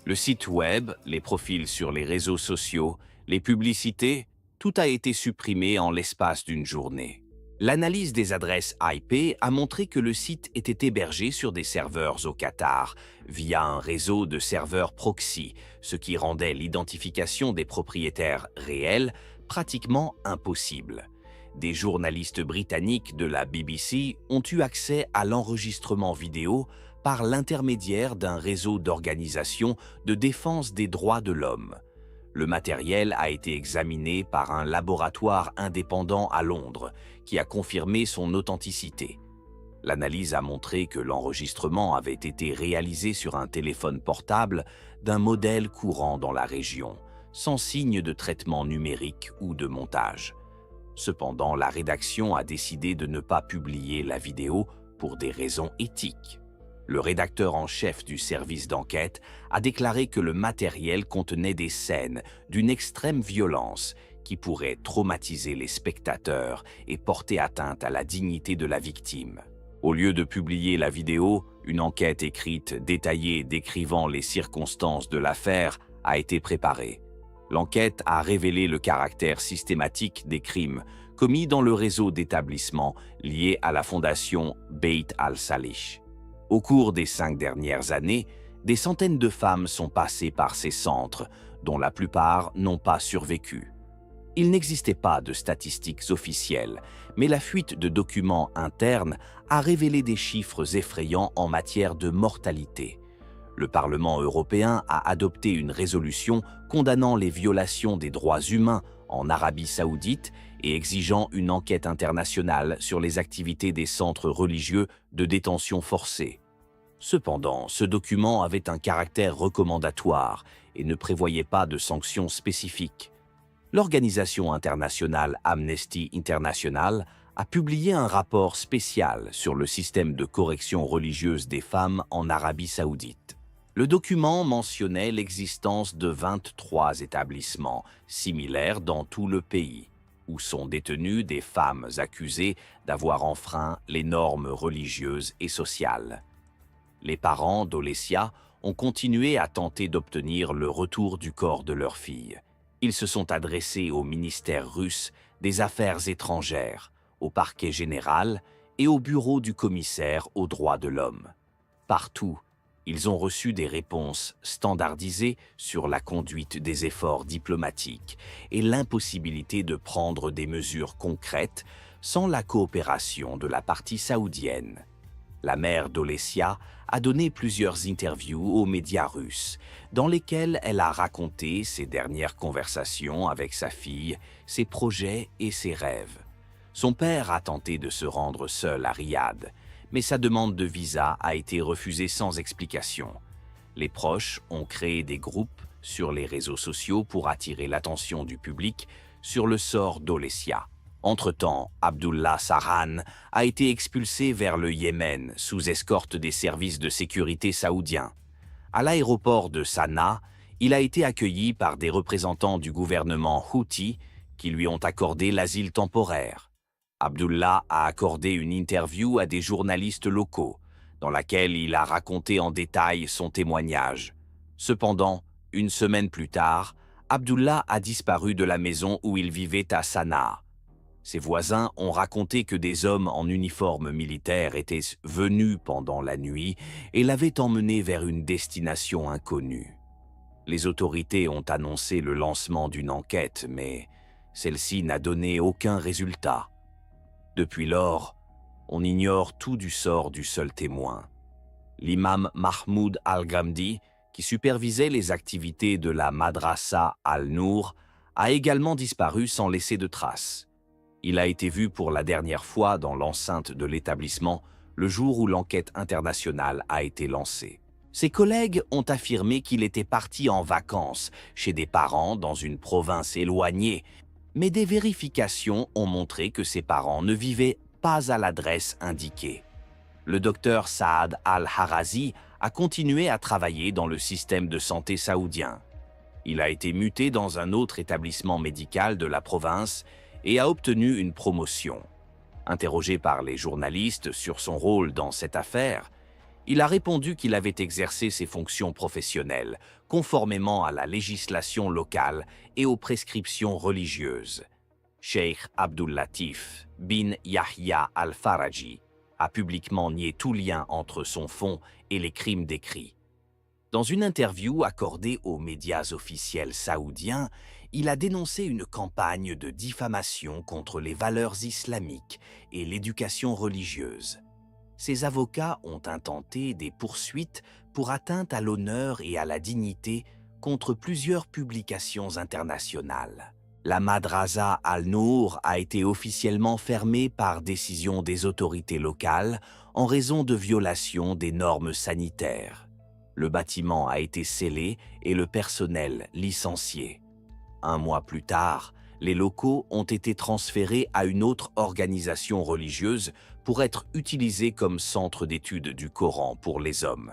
Le site web, les profils sur les réseaux sociaux, les publicités, tout a été supprimé en l'espace d'une journée. L'analyse des adresses IP a montré que le site était hébergé sur des serveurs au Qatar, via un réseau de serveurs proxy, ce qui rendait l'identification des propriétaires réels pratiquement impossible. Des journalistes britanniques de la BBC ont eu accès à l'enregistrement vidéo par l'intermédiaire d'un réseau d'organisations de défense des droits de l'homme. Le matériel a été examiné par un laboratoire indépendant à Londres, qui a confirmé son authenticité. L'analyse a montré que l'enregistrement avait été réalisé sur un téléphone portable d'un modèle courant dans la région, sans signe de traitement numérique ou de montage. Cependant, la rédaction a décidé de ne pas publier la vidéo pour des raisons éthiques. Le rédacteur en chef du service d'enquête a déclaré que le matériel contenait des scènes d'une extrême violence qui pourraient traumatiser les spectateurs et porter atteinte à la dignité de la victime. Au lieu de publier la vidéo, une enquête écrite détaillée décrivant les circonstances de l'affaire a été préparée. L'enquête a révélé le caractère systématique des crimes commis dans le réseau d'établissements liés à la fondation Bayt al-Salih. Au cours des 5 dernières années, des centaines de femmes sont passées par ces centres, dont la plupart n'ont pas survécu. Il n'existait pas de statistiques officielles, mais la fuite de documents internes a révélé des chiffres effrayants en matière de mortalité. Le Parlement européen a adopté une résolution condamnant les violations des droits humains en Arabie saoudite et exigeant une enquête internationale sur les activités des centres religieux de détention forcée. Cependant, ce document avait un caractère recommandatoire et ne prévoyait pas de sanctions spécifiques. L'organisation internationale Amnesty International a publié un rapport spécial sur le système de correction religieuse des femmes en Arabie saoudite. Le document mentionnait l'existence de 23 établissements similaires dans tout le pays, où sont détenues des femmes accusées d'avoir enfreint les normes religieuses et sociales. Les parents d'Olesya ont continué à tenter d'obtenir le retour du corps de leur fille. Ils se sont adressés au ministère russe des Affaires étrangères, au parquet général et au bureau du commissaire aux droits de l'homme. Partout, ils ont reçu des réponses standardisées sur la conduite des efforts diplomatiques et l'impossibilité de prendre des mesures concrètes sans la coopération de la partie saoudienne. La mère d'Olesya a donné plusieurs interviews aux médias russes, dans lesquelles elle a raconté ses dernières conversations avec sa fille, ses projets et ses rêves. Son père a tenté de se rendre seul à Riyad, mais sa demande de visa a été refusée sans explication. Les proches ont créé des groupes sur les réseaux sociaux pour attirer l'attention du public sur le sort d'Olesya. Entre-temps, Abdullah Sarhan a été expulsé vers le Yémen sous escorte des services de sécurité saoudiens. À l'aéroport de Sanaa, il a été accueilli par des représentants du gouvernement Houthi qui lui ont accordé l'asile temporaire. Abdullah a accordé une interview à des journalistes locaux, dans laquelle il a raconté en détail son témoignage. Cependant, une semaine plus tard, Abdullah a disparu de la maison où il vivait à Sanaa. Ses voisins ont raconté que des hommes en uniforme militaire étaient venus pendant la nuit et l'avaient emmené vers une destination inconnue. Les autorités ont annoncé le lancement d'une enquête, mais celle-ci n'a donné aucun résultat. Depuis lors, on ignore tout du sort du seul témoin. L'imam Mahmoud al-Ghamdi, qui supervisait les activités de la Madrasa al-Nour, a également disparu sans laisser de traces. Il a été vu pour la dernière fois dans l'enceinte de l'établissement le jour où l'enquête internationale a été lancée. Ses collègues ont affirmé qu'il était parti en vacances chez des parents dans une province éloignée, mais des vérifications ont montré que ses parents ne vivaient pas à l'adresse indiquée. Le docteur Saad al-Harazi a continué à travailler dans le système de santé saoudien. Il a été muté dans un autre établissement médical de la province et a obtenu une promotion. Interrogé par les journalistes sur son rôle dans cette affaire, il a répondu qu'il avait exercé ses fonctions professionnelles conformément à la législation locale et aux prescriptions religieuses. Cheikh Abdul Latif bin Yahya al-Faraji a publiquement nié tout lien entre son fonds et les crimes décrits. Dans une interview accordée aux médias officiels saoudiens, il a dénoncé une campagne de diffamation contre les valeurs islamiques et l'éducation religieuse. Ses avocats ont intenté des poursuites pour atteinte à l'honneur et à la dignité contre plusieurs publications internationales. La Madrasa al-Nour a été officiellement fermée par décision des autorités locales en raison de violations des normes sanitaires. Le bâtiment a été scellé et le personnel licencié. Un mois plus tard, les locaux ont été transférés à une autre organisation religieuse pour être utilisés comme centre d'étude du Coran pour les hommes.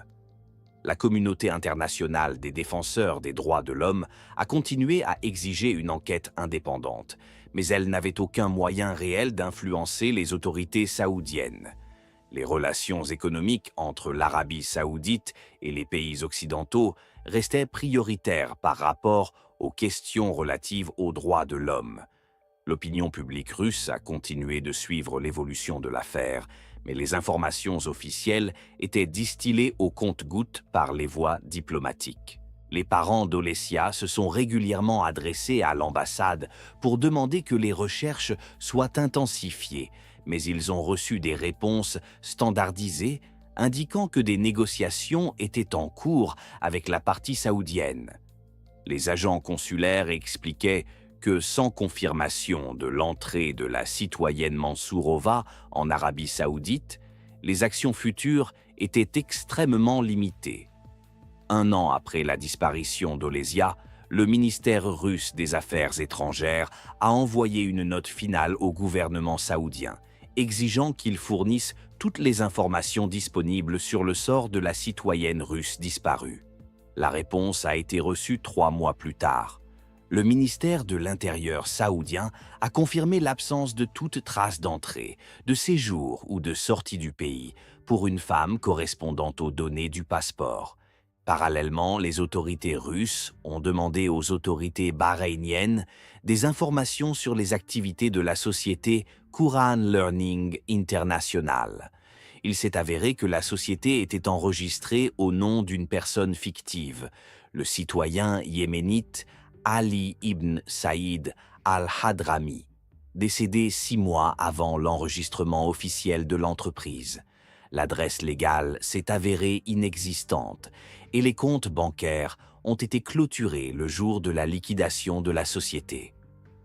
La communauté internationale des défenseurs des droits de l'homme a continué à exiger une enquête indépendante, mais elle n'avait aucun moyen réel d'influencer les autorités saoudiennes. Les relations économiques entre l'Arabie saoudite et les pays occidentaux restaient prioritaires par rapport aux questions relatives aux droits de l'homme. L'opinion publique russe a continué de suivre l'évolution de l'affaire, mais les informations officielles étaient distillées au compte-gouttes par les voies diplomatiques. Les parents d'Olesya se sont régulièrement adressés à l'ambassade pour demander que les recherches soient intensifiées, mais ils ont reçu des réponses standardisées indiquant que des négociations étaient en cours avec la partie saoudienne. Les agents consulaires expliquaient que sans confirmation de l'entrée de la citoyenne Mansourova en Arabie saoudite, les actions futures étaient extrêmement limitées. Un an après la disparition d'Olesya, le ministère russe des Affaires étrangères a envoyé une note finale au gouvernement saoudien, exigeant qu'il fournisse toutes les informations disponibles sur le sort de la citoyenne russe disparue. La réponse a été reçue 3 mois plus tard. Le ministère de l'Intérieur saoudien a confirmé l'absence de toute trace d'entrée, de séjour ou de sortie du pays pour une femme correspondant aux données du passeport. Parallèlement, les autorités russes ont demandé aux autorités bahreïniennes des informations sur les activités de la société Quran Learning International. Il s'est avéré que la société était enregistrée au nom d'une personne fictive, le citoyen yéménite Ali ibn Saïd al-Hadrami, décédé 6 mois avant l'enregistrement officiel de l'entreprise. L'adresse légale s'est avérée inexistante et les comptes bancaires ont été clôturés le jour de la liquidation de la société.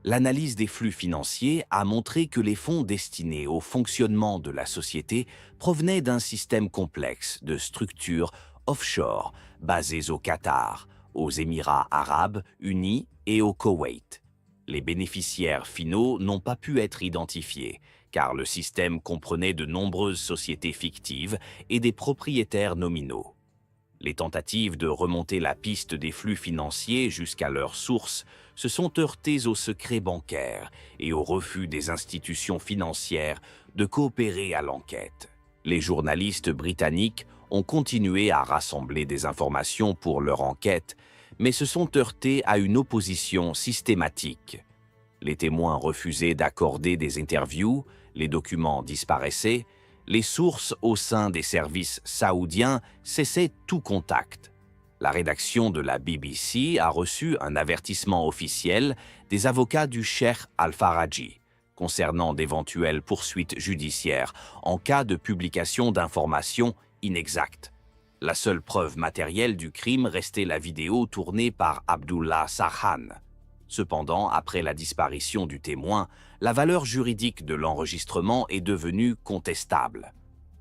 L'analyse des flux financiers a montré que les fonds destinés au fonctionnement de la société provenaient d'un système complexe de structures offshore basées au Qatar, aux Émirats arabes unis et au Koweït. Les bénéficiaires finaux n'ont pas pu être identifiés, car le système comprenait de nombreuses sociétés fictives et des propriétaires nominaux. Les tentatives de remonter la piste des flux financiers jusqu'à leur source se sont heurtées au secret bancaire et au refus des institutions financières de coopérer à l'enquête. Les journalistes britanniques ont continué à rassembler des informations pour leur enquête, mais se sont heurtés à une opposition systématique. Les témoins refusaient d'accorder des interviews, les documents disparaissaient, les sources au sein des services saoudiens cessaient tout contact. La rédaction de la BBC a reçu un avertissement officiel des avocats du cheikh Al-Faraji concernant d'éventuelles poursuites judiciaires en cas de publication d'informations inexactes. La seule preuve matérielle du crime restait la vidéo tournée par Abdullah Sarhan. Cependant, après la disparition du témoin, la valeur juridique de l'enregistrement est devenue contestable.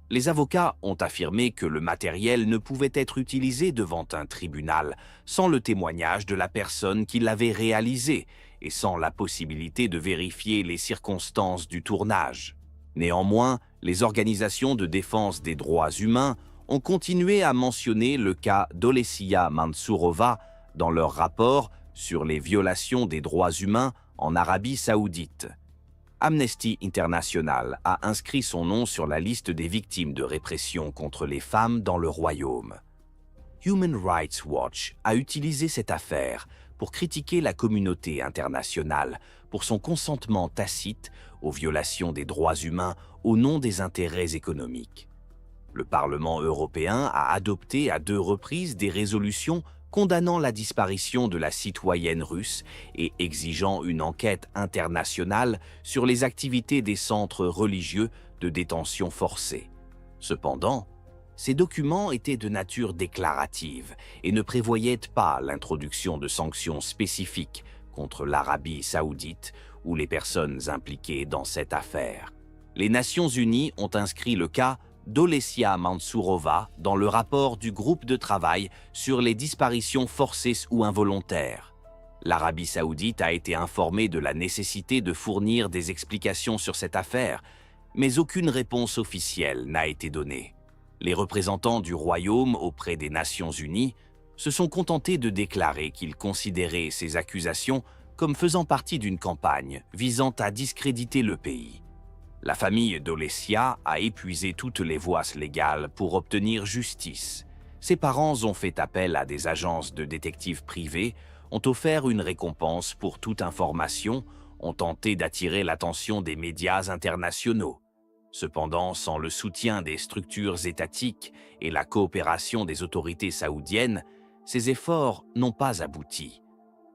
Les avocats ont affirmé que le matériel ne pouvait être utilisé devant un tribunal sans le témoignage de la personne qui l'avait réalisé et sans la possibilité de vérifier les circonstances du tournage. Néanmoins, les organisations de défense des droits humains ont continué à mentionner le cas d'Olesya Mansourova dans leur rapport sur les violations des droits humains en Arabie saoudite. Amnesty International a inscrit son nom sur la liste des victimes de répression contre les femmes dans le royaume. Human Rights Watch a utilisé cette affaire pour critiquer la communauté internationale pour son consentement tacite aux violations des droits humains au nom des intérêts économiques. Le Parlement européen a adopté à 2 reprises des résolutions condamnant la disparition de la citoyenne russe et exigeant une enquête internationale sur les activités des centres religieux de détention forcée. Cependant, ces documents étaient de nature déclarative et ne prévoyaient pas l'introduction de sanctions spécifiques contre l'Arabie saoudite ou les personnes impliquées dans cette affaire. Les Nations unies ont inscrit le cas d'Olesya Mansourova dans le rapport du groupe de travail sur les disparitions forcées ou involontaires. L'Arabie saoudite a été informée de la nécessité de fournir des explications sur cette affaire, mais aucune réponse officielle n'a été donnée. Les représentants du royaume auprès des Nations unies se sont contentés de déclarer qu'ils considéraient ces accusations comme faisant partie d'une campagne visant à discréditer le pays. La famille d'Olesya a épuisé toutes les voies légales pour obtenir justice. Ses parents ont fait appel à des agences de détectives privées, ont offert une récompense pour toute information, ont tenté d'attirer l'attention des médias internationaux. Cependant, sans le soutien des structures étatiques et la coopération des autorités saoudiennes, ces efforts n'ont pas abouti.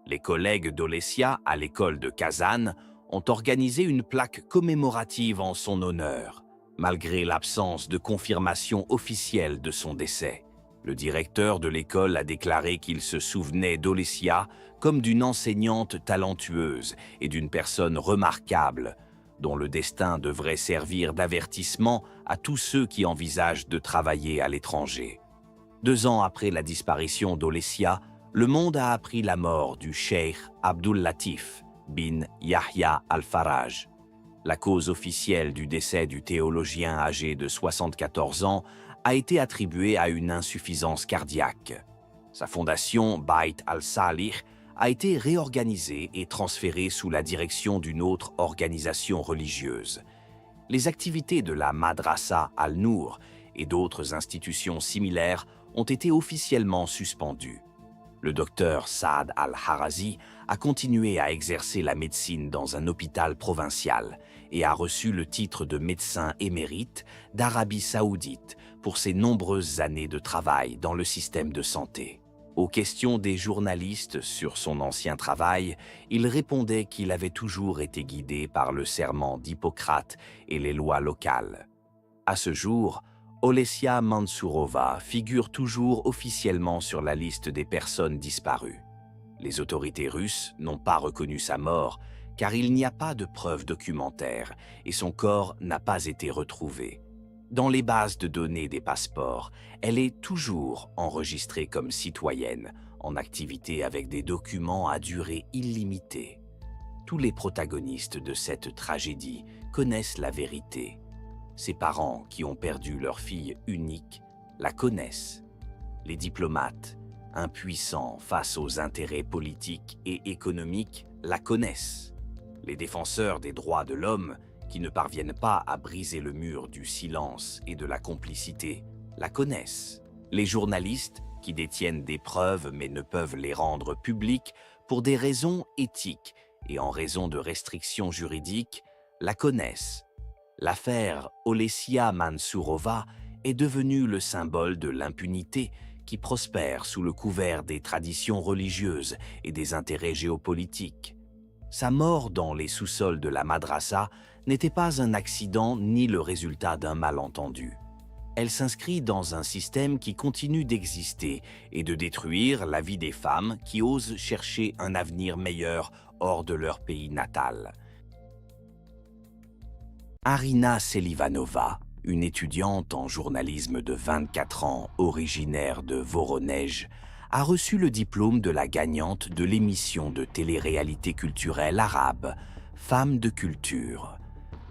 Les collègues d'Olesya à l'école de Kazan ont organisé une plaque commémorative en son honneur, malgré l'absence de confirmation officielle de son décès. Le directeur de l'école a déclaré qu'il se souvenait d'Olesya comme d'une enseignante talentueuse et d'une personne remarquable, dont le destin devrait servir d'avertissement à tous ceux qui envisagent de travailler à l'étranger. 2 ans après la disparition d'Olesya, le monde a appris la mort du cheikh Abdul Latif bin Yahya Al-Faraj. La cause officielle du décès du théologien âgé de 74 ans a été attribuée à une insuffisance cardiaque. Sa fondation, Bayt al-Salih, a été réorganisée et transférée sous la direction d'une autre organisation religieuse. Les activités de la Madrasa al-Nour et d'autres institutions similaires ont été officiellement suspendues. Le docteur Saad al-Harazi a continué à exercer la médecine dans un hôpital provincial et a reçu le titre de médecin émérite d'Arabie saoudite pour ses nombreuses années de travail dans le système de santé. Aux questions des journalistes sur son ancien travail, il répondait qu'il avait toujours été guidé par le serment d'Hippocrate et les lois locales. À ce jour, Olesya Mansourova figure toujours officiellement sur la liste des personnes disparues. Les autorités russes n'ont pas reconnu sa mort car il n'y a pas de preuves documentaires et son corps n'a pas été retrouvé. Dans les bases de données des passeports, elle est toujours enregistrée comme citoyenne, en activité avec des documents à durée illimitée. Tous les protagonistes de cette tragédie connaissent la vérité. Ses parents, qui ont perdu leur fille unique, la connaissent. Les diplomates, impuissants face aux intérêts politiques et économiques, la connaissent. Les défenseurs des droits de l'homme, qui ne parviennent pas à briser le mur du silence et de la complicité, la connaissent. Les journalistes, qui détiennent des preuves mais ne peuvent les rendre publiques pour des raisons éthiques et en raison de restrictions juridiques, la connaissent. L'affaire Olesya Mansourova est devenue le symbole de l'impunité qui prospère sous le couvert des traditions religieuses et des intérêts géopolitiques. Sa mort dans les sous-sols de la madrasa n'était pas un accident ni le résultat d'un malentendu. Elle s'inscrit dans un système qui continue d'exister et de détruire la vie des femmes qui osent chercher un avenir meilleur hors de leur pays natal. Arina Selivanova, une étudiante en journalisme de 24 ans, originaire de Voronej, a reçu le diplôme de la gagnante de l'émission de télé-réalité culturelle arabe, Femme de culture.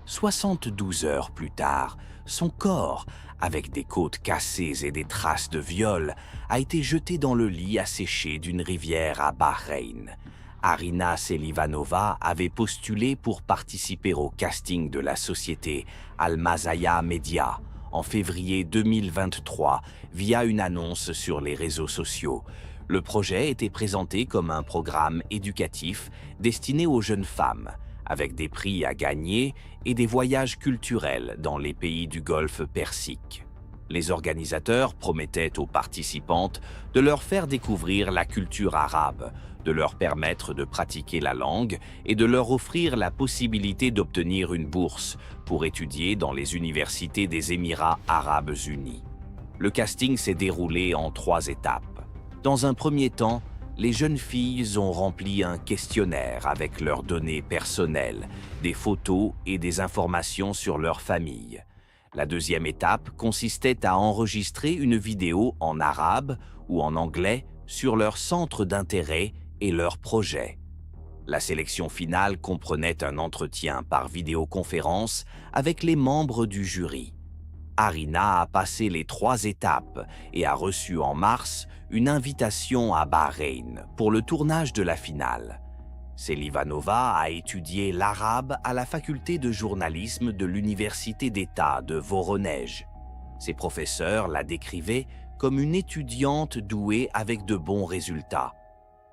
72 heures plus tard, son corps, avec des côtes cassées et des traces de viol, a été jeté dans le lit asséché d'une rivière à Bahreïn. Arina Selivanova avait postulé pour participer au casting de la société Al-Mazaya Media en février 2023 via une annonce sur les réseaux sociaux. Le projet était présenté comme un programme éducatif destiné aux jeunes femmes, avec des prix à gagner et des voyages culturels dans les pays du Golfe Persique. Les organisateurs promettaient aux participantes de leur faire découvrir la culture arabe, de leur permettre de pratiquer la langue et de leur offrir la possibilité d'obtenir une bourse pour étudier dans les universités des Émirats arabes unis. Le casting s'est déroulé en 3 étapes. Dans un premier temps, les jeunes filles ont rempli un questionnaire avec leurs données personnelles, des photos et des informations sur leur famille. La deuxième étape consistait à enregistrer une vidéo en arabe ou en anglais sur leur centre d'intérêt et leurs projets. La sélection finale comprenait un entretien par vidéoconférence avec les membres du jury. Arina a passé les 3 étapes et a reçu en mars une invitation à Bahreïn pour le tournage de la finale. Selivanova a étudié l'arabe à la faculté de journalisme de l'Université d'État de Voronej. Ses professeurs la décrivaient comme une étudiante douée avec de bons résultats.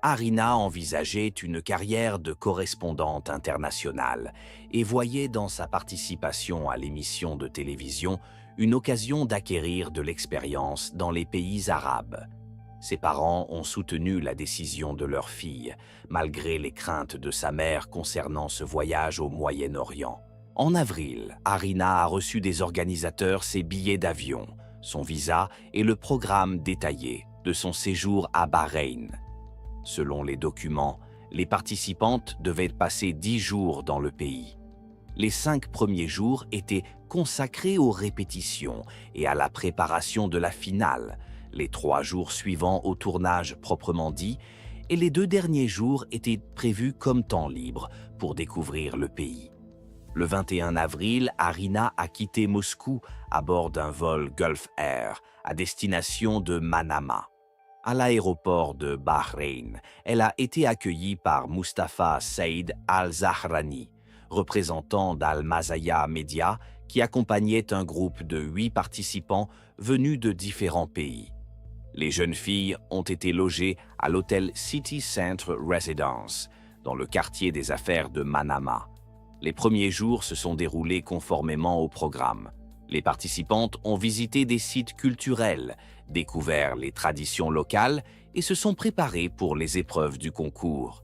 Arina envisageait une carrière de correspondante internationale et voyait dans sa participation à l'émission de télévision une occasion d'acquérir de l'expérience dans les pays arabes. Ses parents ont soutenu la décision de leur fille, malgré les craintes de sa mère concernant ce voyage au Moyen-Orient. En avril, Arina a reçu des organisateurs ses billets d'avion, son visa et le programme détaillé de son séjour à Bahreïn. Selon les documents, les participantes devaient passer 10 jours dans le pays. Les 5 premiers jours étaient consacrés aux répétitions et à la préparation de la finale, les 3 jours suivants au tournage proprement dit, et les 2 derniers jours étaient prévus comme temps libre pour découvrir le pays. Le 21 avril, Arina a quitté Moscou à bord d'un vol Gulf Air à destination de Manama. À l'aéroport de Bahreïn, elle a été accueillie par Mustafa Saïd Al-Zahrani, représentant d'Al-Mazaya Media, qui accompagnait un groupe de 8 participants venus de différents pays. Les jeunes filles ont été logées à l'hôtel City Centre Residence, dans le quartier des affaires de Manama. Les premiers jours se sont déroulés conformément au programme. Les participantes ont visité des sites culturels, découvert les traditions locales et se sont préparées pour les épreuves du concours.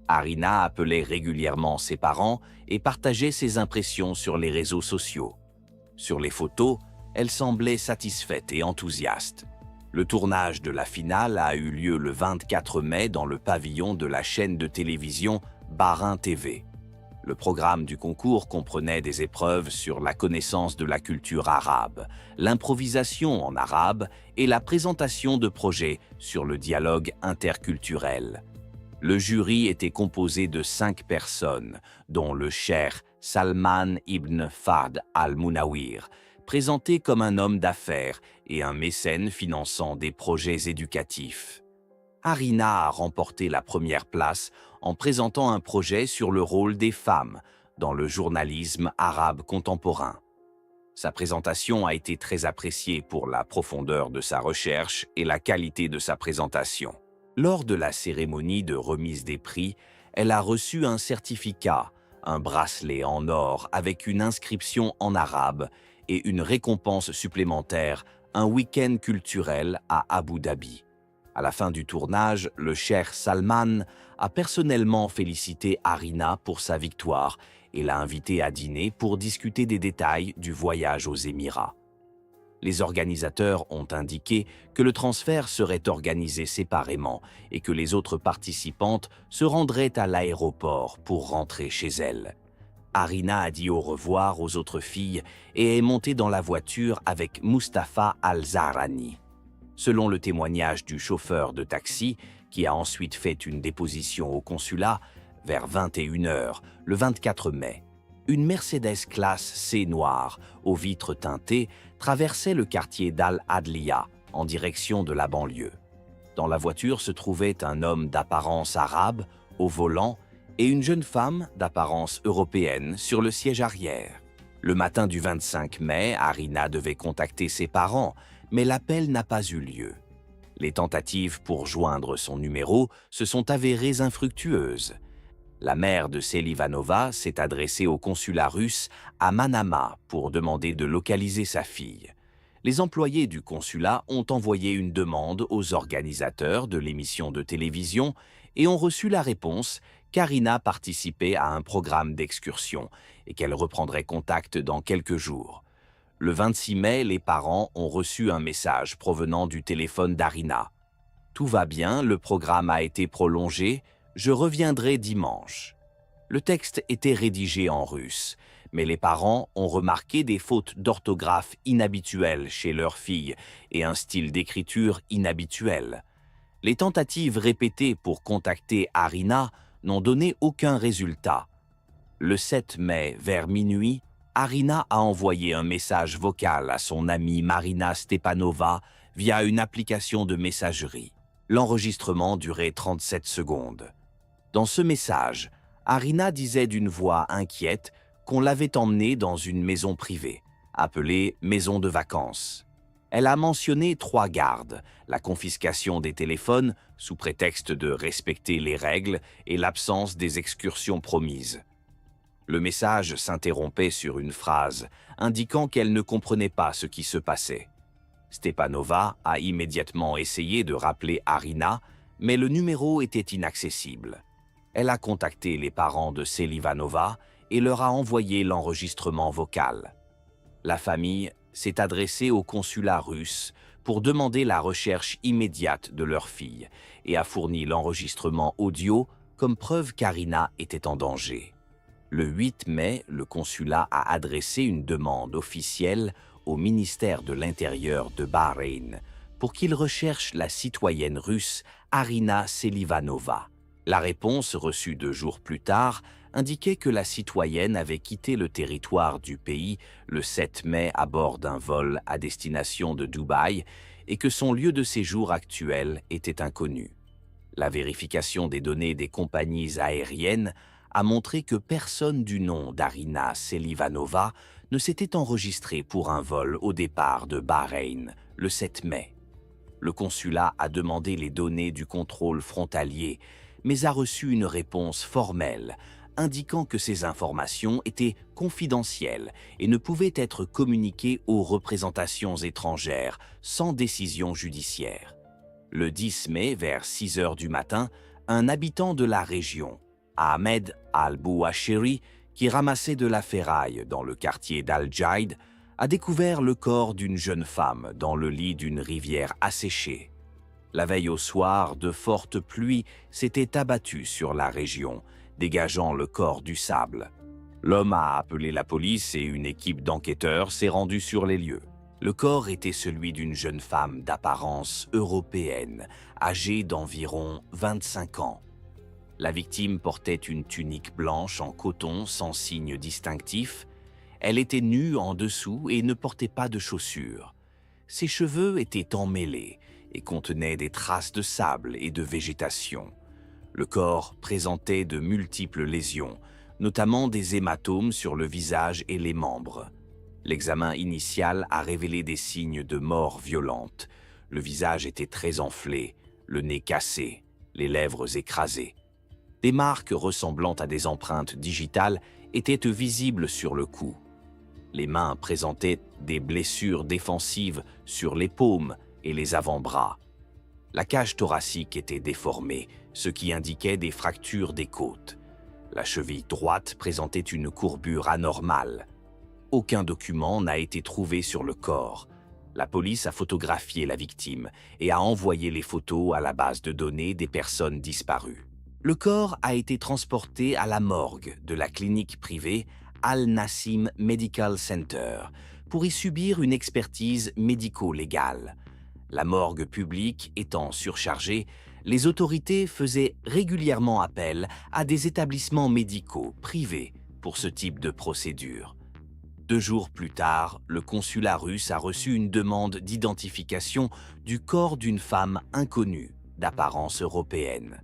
Arina appelait régulièrement ses parents et partageait ses impressions sur les réseaux sociaux. Sur les photos, Elle semblait satisfaite et enthousiaste. Le tournage de la finale a eu lieu le 24 mai dans le pavillon de la chaîne de télévision Bahreïn TV. Le programme du concours comprenait des épreuves sur la connaissance de la culture arabe, l'improvisation en arabe et la présentation de projets sur le dialogue interculturel. Le jury était composé de 5 personnes, dont le cheikh Salman ibn Fahd al-Munawir, présenté comme un homme d'affaires et un mécène finançant des projets éducatifs. Harina a remporté la première place en présentant un projet sur le rôle des femmes dans le journalisme arabe contemporain. Sa présentation a été très appréciée pour la profondeur de sa recherche et la qualité de sa présentation. Lors de la cérémonie de remise des prix, elle a reçu un certificat, un bracelet en or avec une inscription en arabe et une récompense supplémentaire, un week-end culturel à Abu Dhabi. À la fin du tournage, le cheikh Salman a personnellement félicité Harina pour sa victoire et l'a invitée à dîner pour discuter des détails du voyage aux Émirats. Les organisateurs ont indiqué que le transfert serait organisé séparément et que les autres participantes se rendraient à l'aéroport pour rentrer chez elles. Harina a dit au revoir aux autres filles et est montée dans la voiture avec Mustapha Al-Zahrani. Selon le témoignage du chauffeur de taxi, qui a ensuite fait une déposition au consulat, vers 21h, le 24 mai, une Mercedes classe C noire, aux vitres teintées, traversait le quartier d'Al-Adliya, en direction de la banlieue. Dans la voiture se trouvait un homme d'apparence arabe, au volant, et une jeune femme d'apparence européenne sur le siège arrière. Le matin du 25 mai, Harina devait contacter ses parents, mais l'appel n'a pas eu lieu. Les tentatives pour joindre son numéro se sont avérées infructueuses. La mère de Selivanova s'est adressée au consulat russe à Manama pour demander de localiser sa fille. Les employés du consulat ont envoyé une demande aux organisateurs de l'émission de télévision et ont reçu la réponse qu'Harina participait à un programme d'excursion et qu'elle reprendrait contact dans quelques jours. Le 26 mai, les parents ont reçu un message provenant du téléphone d'Harina. « Tout va bien, le programme a été prolongé, je reviendrai dimanche. » Le texte était rédigé en russe, mais les parents ont remarqué des fautes d'orthographe inhabituelles chez leur fille et un style d'écriture inhabituel. Les tentatives répétées pour contacter Harina n'ont donné aucun résultat. Le 7 mai, vers minuit, Harina a envoyé un message vocal à son amie Marina Stepanova via une application de messagerie. L'enregistrement durait 37 secondes. Dans ce message, Harina disait d'une voix inquiète qu'on l'avait emmenée dans une maison privée, appelée maison de vacances. Elle a mentionné 3 gardes, la confiscation des téléphones sous prétexte de respecter les règles et l'absence des excursions promises. Le message s'interrompait sur une phrase indiquant qu'elle ne comprenait pas ce qui se passait. Stepanova a immédiatement essayé de rappeler Harina, mais le numéro était inaccessible. Elle a contacté les parents de Selivanova et leur a envoyé l'enregistrement vocal. La famille s'est adressée au consulat russe pour demander la recherche immédiate de leur fille et a fourni l'enregistrement audio comme preuve qu'Harina était en danger. Le 8 mai, le consulat a adressé une demande officielle au ministère de l'Intérieur de Bahreïn pour qu'il recherche la citoyenne russe Harina Selivanova. La réponse reçue 2 jours plus tard indiquait que la citoyenne avait quitté le territoire du pays le 7 mai à bord d'un vol à destination de Dubaï et que son lieu de séjour actuel était inconnu. La vérification des données des compagnies aériennes a montré que personne du nom d'Harina Selivanova ne s'était enregistré pour un vol au départ de Bahreïn le 7 mai. Le consulat a demandé les données du contrôle frontalier, mais a reçu une réponse formelle indiquant que ces informations étaient confidentielles et ne pouvaient être communiquées aux représentations étrangères sans décision judiciaire. Le 10 mai, vers 6 heures du matin, un habitant de la région, Ahmed Al-Bouachiri, qui ramassait de la ferraille dans le quartier d'Al-Jaid, a découvert le corps d'une jeune femme dans le lit d'une rivière asséchée. La veille au soir, de fortes pluies s'étaient abattues sur la région, dégageant le corps du sable. L'homme a appelé la police et une équipe d'enquêteurs s'est rendue sur les lieux. Le corps était celui d'une jeune femme d'apparence européenne, âgée d'environ 25 ans. La victime portait une tunique blanche en coton sans signe distinctif. Elle était nue en dessous et ne portait pas de chaussures. Ses cheveux étaient emmêlés et contenaient des traces de sable et de végétation. Le corps présentait de multiples lésions, notamment des hématomes sur le visage et les membres. L'examen initial a révélé des signes de mort violente. Le visage était très enflé, le nez cassé, les lèvres écrasées. Des marques ressemblant à des empreintes digitales étaient visibles sur le cou. Les mains présentaient des blessures défensives sur les paumes et les avant-bras. La cage thoracique était déformée, ce qui indiquait des fractures des côtes. La cheville droite présentait une courbure anormale. Aucun document n'a été trouvé sur le corps. La police a photographié la victime et a envoyé les photos à la base de données des personnes disparues. Le corps a été transporté à la morgue de la clinique privée Al-Nassim Medical Center pour y subir une expertise médico-légale. La morgue publique étant surchargée, les autorités faisaient régulièrement appel à des établissements médicaux privés pour ce type de procédure. 2 jours plus tard, le consulat russe a reçu une demande d'identification du corps d'une femme inconnue, d'apparence européenne.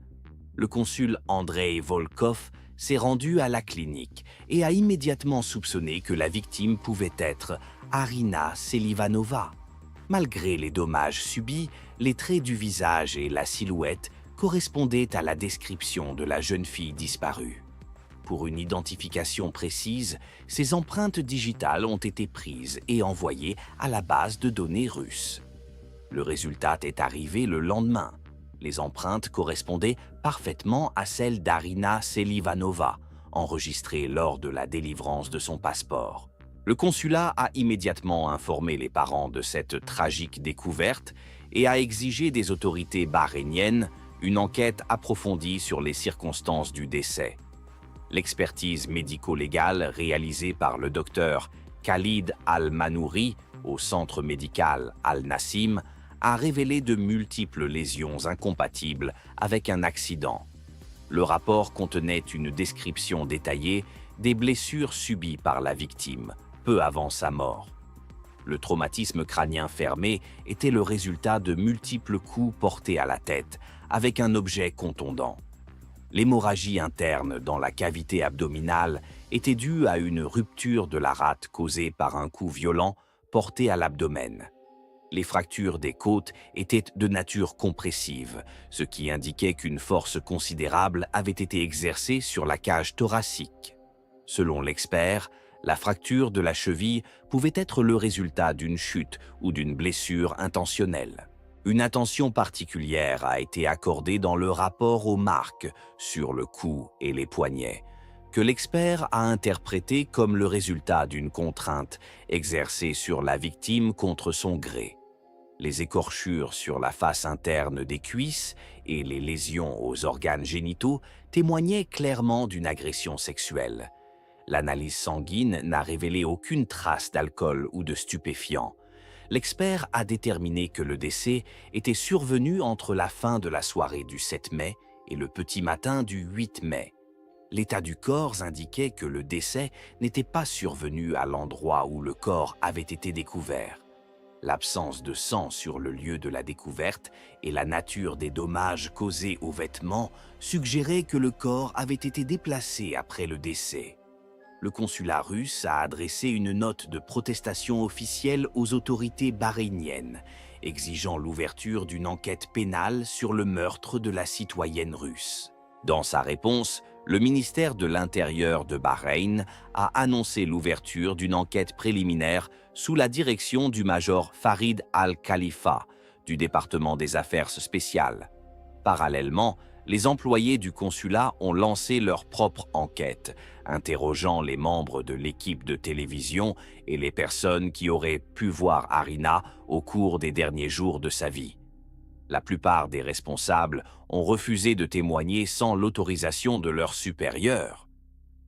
Le consul Andrei Volkov s'est rendu à la clinique et a immédiatement soupçonné que la victime pouvait être Arina Selivanova. Malgré les dommages subis, les traits du visage et la silhouette correspondaient à la description de la jeune fille disparue. Pour une identification précise, ces empreintes digitales ont été prises et envoyées à la base de données russe. Le résultat est arrivé le lendemain. Les empreintes correspondaient parfaitement à celles d'Arina Selivanova, enregistrées lors de la délivrance de son passeport. Le consulat a immédiatement informé les parents de cette tragique découverte et a exigé des autorités bahreïniennes une enquête approfondie sur les circonstances du décès. L'expertise médico-légale réalisée par le docteur Khalid Al-Manouri au centre médical Al-Nassim a révélé de multiples lésions incompatibles avec un accident. Le rapport contenait une description détaillée des blessures subies par la victime, peu avant sa mort. Le traumatisme crânien fermé était le résultat de multiples coups portés à la tête, avec un objet contondant. L'hémorragie interne dans la cavité abdominale était due à une rupture de la rate causée par un coup violent porté à l'abdomen. Les fractures des côtes étaient de nature compressive, ce qui indiquait qu'une force considérable avait été exercée sur la cage thoracique. Selon l'expert, la fracture de la cheville pouvait être le résultat d'une chute ou d'une blessure intentionnelle. Une attention particulière a été accordée dans le rapport aux marques sur le cou et les poignets, que l'expert a interprété comme le résultat d'une contrainte exercée sur la victime contre son gré. Les écorchures sur la face interne des cuisses et les lésions aux organes génitaux témoignaient clairement d'une agression sexuelle. L'analyse sanguine n'a révélé aucune trace d'alcool ou de stupéfiants. L'expert a déterminé que le décès était survenu entre la fin de la soirée du 7 mai et le petit matin du 8 mai. L'état du corps indiquait que le décès n'était pas survenu à l'endroit où le corps avait été découvert. L'absence de sang sur le lieu de la découverte et la nature des dommages causés aux vêtements suggéraient que le corps avait été déplacé après le décès. Le consulat russe a adressé une note de protestation officielle aux autorités bahreïniennes, exigeant l'ouverture d'une enquête pénale sur le meurtre de la citoyenne russe. Dans sa réponse, le ministère de l'Intérieur de Bahreïn a annoncé l'ouverture d'une enquête préliminaire sous la direction du major Farid Al-Khalifa, du département des affaires spéciales. Parallèlement, les employés du consulat ont lancé leur propre enquête, interrogeant les membres de l'équipe de télévision et les personnes qui auraient pu voir Harina au cours des derniers jours de sa vie. La plupart des responsables ont refusé de témoigner sans l'autorisation de leurs supérieurs.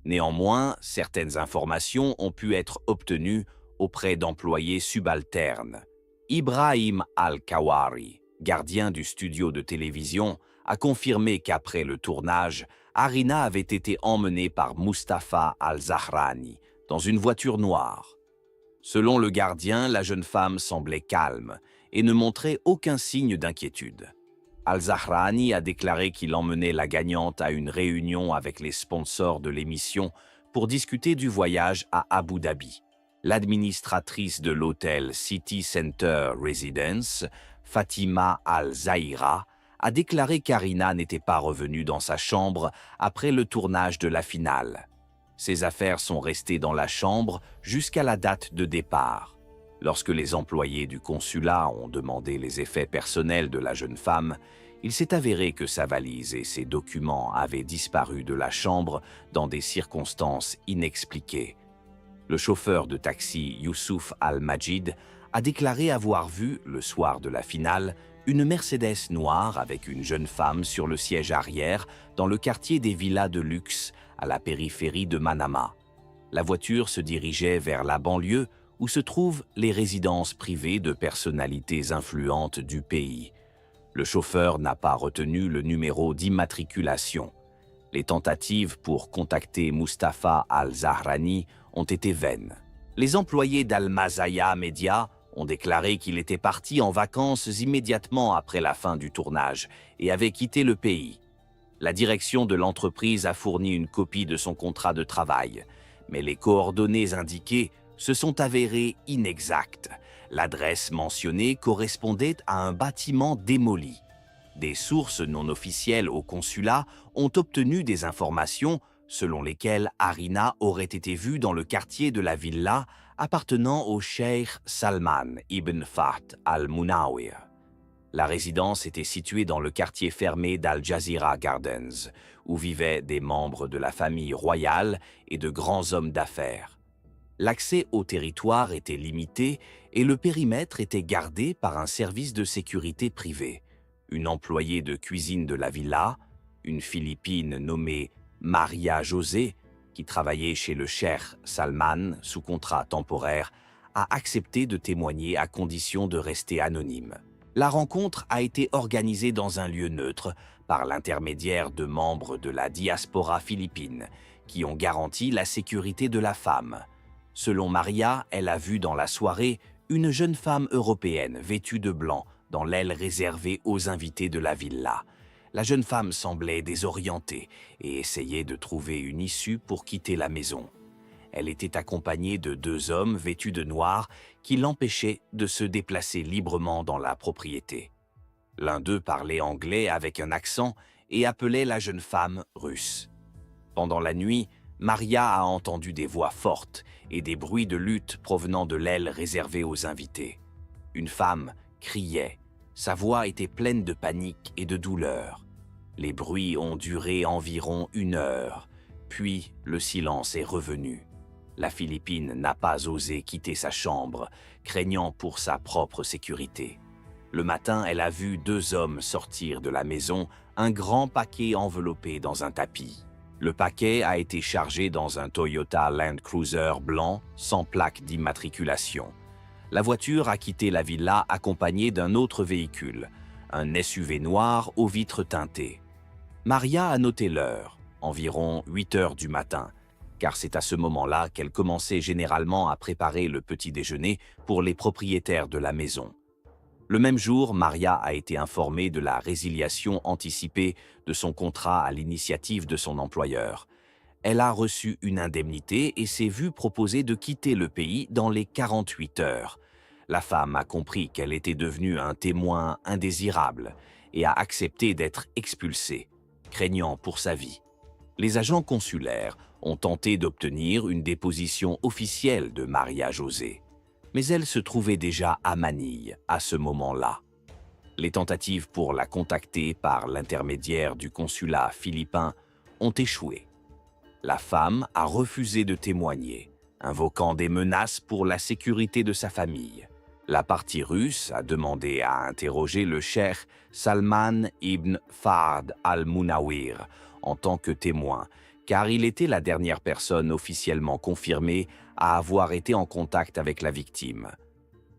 Néanmoins, certaines informations ont pu être obtenues auprès d'employés subalternes. Ibrahim Al-Kawari, gardien du studio de télévision, a confirmé qu'après le tournage, Harina avait été emmenée par Mustapha Al-Zahrani dans une voiture noire. Selon le gardien, la jeune femme semblait calme et ne montrait aucun signe d'inquiétude. Al-Zahrani a déclaré qu'il emmenait la gagnante à une réunion avec les sponsors de l'émission pour discuter du voyage à Abu Dhabi. L'administratrice de l'hôtel City Center Residence, Fatima Al-Zahira, a déclaré qu'Harina n'était pas revenue dans sa chambre après le tournage de la finale. Ses affaires sont restées dans la chambre jusqu'à la date de départ. Lorsque les employés du consulat ont demandé les effets personnels de la jeune femme, il s'est avéré que sa valise et ses documents avaient disparu de la chambre dans des circonstances inexpliquées. Le chauffeur de taxi Youssouf Al-Majid a déclaré avoir vu, le soir de la finale, une Mercedes noire avec une jeune femme sur le siège arrière dans le quartier des villas de luxe à la périphérie de Manama. La voiture se dirigeait vers la banlieue où se trouvent les résidences privées de personnalités influentes du pays. Le chauffeur n'a pas retenu le numéro d'immatriculation. Les tentatives pour contacter Mustapha Al-Zahrani ont été vaines. Les employés d'Al-Mazaya Media ont déclaré qu'il était parti en vacances immédiatement après la fin du tournage et avait quitté le pays. La direction de l'entreprise a fourni une copie de son contrat de travail, mais les coordonnées indiquées se sont avérées inexactes. L'adresse mentionnée correspondait à un bâtiment démoli. Des sources non officielles au consulat ont obtenu des informations selon lesquelles Harina aurait été vue dans le quartier de la villa appartenant au cheikh Salman ibn Fahd al-Munawir. La résidence était située dans le quartier fermé d'Al Jazeera Gardens, où vivaient des membres de la famille royale et de grands hommes d'affaires. L'accès au territoire était limité et le périmètre était gardé par un service de sécurité privé. Une employée de cuisine de la villa, une Philippine nommée Maria José, qui travaillait chez le cheikh Salman sous contrat temporaire, a accepté de témoigner à condition de rester anonyme. La rencontre a été organisée dans un lieu neutre par l'intermédiaire de membres de la diaspora philippine qui ont garanti la sécurité de la femme. Selon Maria, elle a vu dans la soirée une jeune femme européenne vêtue de blanc dans l'aile réservée aux invités de la villa. La jeune femme semblait désorientée et essayait de trouver une issue pour quitter la maison. Elle était accompagnée de deux hommes vêtus de noir qui l'empêchaient de se déplacer librement dans la propriété. L'un d'eux parlait anglais avec un accent et appelait la jeune femme russe. Pendant la nuit, Maria a entendu des voix fortes et des bruits de lutte provenant de l'aile réservée aux invités. Une femme criait. Sa voix était pleine de panique et de douleur. Les bruits ont duré environ 1 heure, puis le silence est revenu. La Philippine n'a pas osé quitter sa chambre, craignant pour sa propre sécurité. Le matin, elle a vu 2 hommes sortir de la maison, un grand paquet enveloppé dans un tapis. Le paquet a été chargé dans un Toyota Land Cruiser blanc sans plaque d'immatriculation. La voiture a quitté la villa accompagnée d'un autre véhicule, un SUV noir aux vitres teintées. Maria a noté l'heure, environ 8 heures du matin, car c'est à ce moment-là qu'elle commençait généralement à préparer le petit déjeuner pour les propriétaires de la maison. Le même jour, Maria a été informée de la résiliation anticipée de son contrat à l'initiative de son employeur. Elle a reçu une indemnité et s'est vue proposer de quitter le pays dans les 48 heures. La femme a compris qu'elle était devenue un témoin indésirable et a accepté d'être expulsée, craignant pour sa vie. Les agents consulaires ont tenté d'obtenir une déposition officielle de Maria José, mais elle se trouvait déjà à Manille à ce moment-là. Les tentatives pour la contacter par l'intermédiaire du consulat philippin ont échoué. La femme a refusé de témoigner, invoquant des menaces pour la sécurité de sa famille. La partie russe a demandé à interroger le cheikh Salman ibn Fahd al-Munawir en tant que témoin, car il était la dernière personne officiellement confirmée à avoir été en contact avec la victime.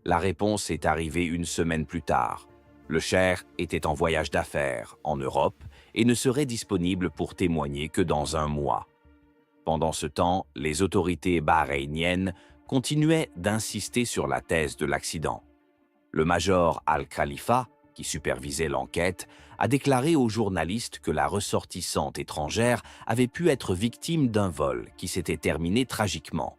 La réponse est arrivée une semaine plus tard. Le cheikh était en voyage d'affaires en Europe et ne serait disponible pour témoigner que dans un mois. Pendant ce temps, les autorités bahreïniennes continuaient d'insister sur la thèse de l'accident. Le major Al-Khalifa, qui supervisait l'enquête, a déclaré aux journalistes que la ressortissante étrangère avait pu être victime d'un vol qui s'était terminé tragiquement.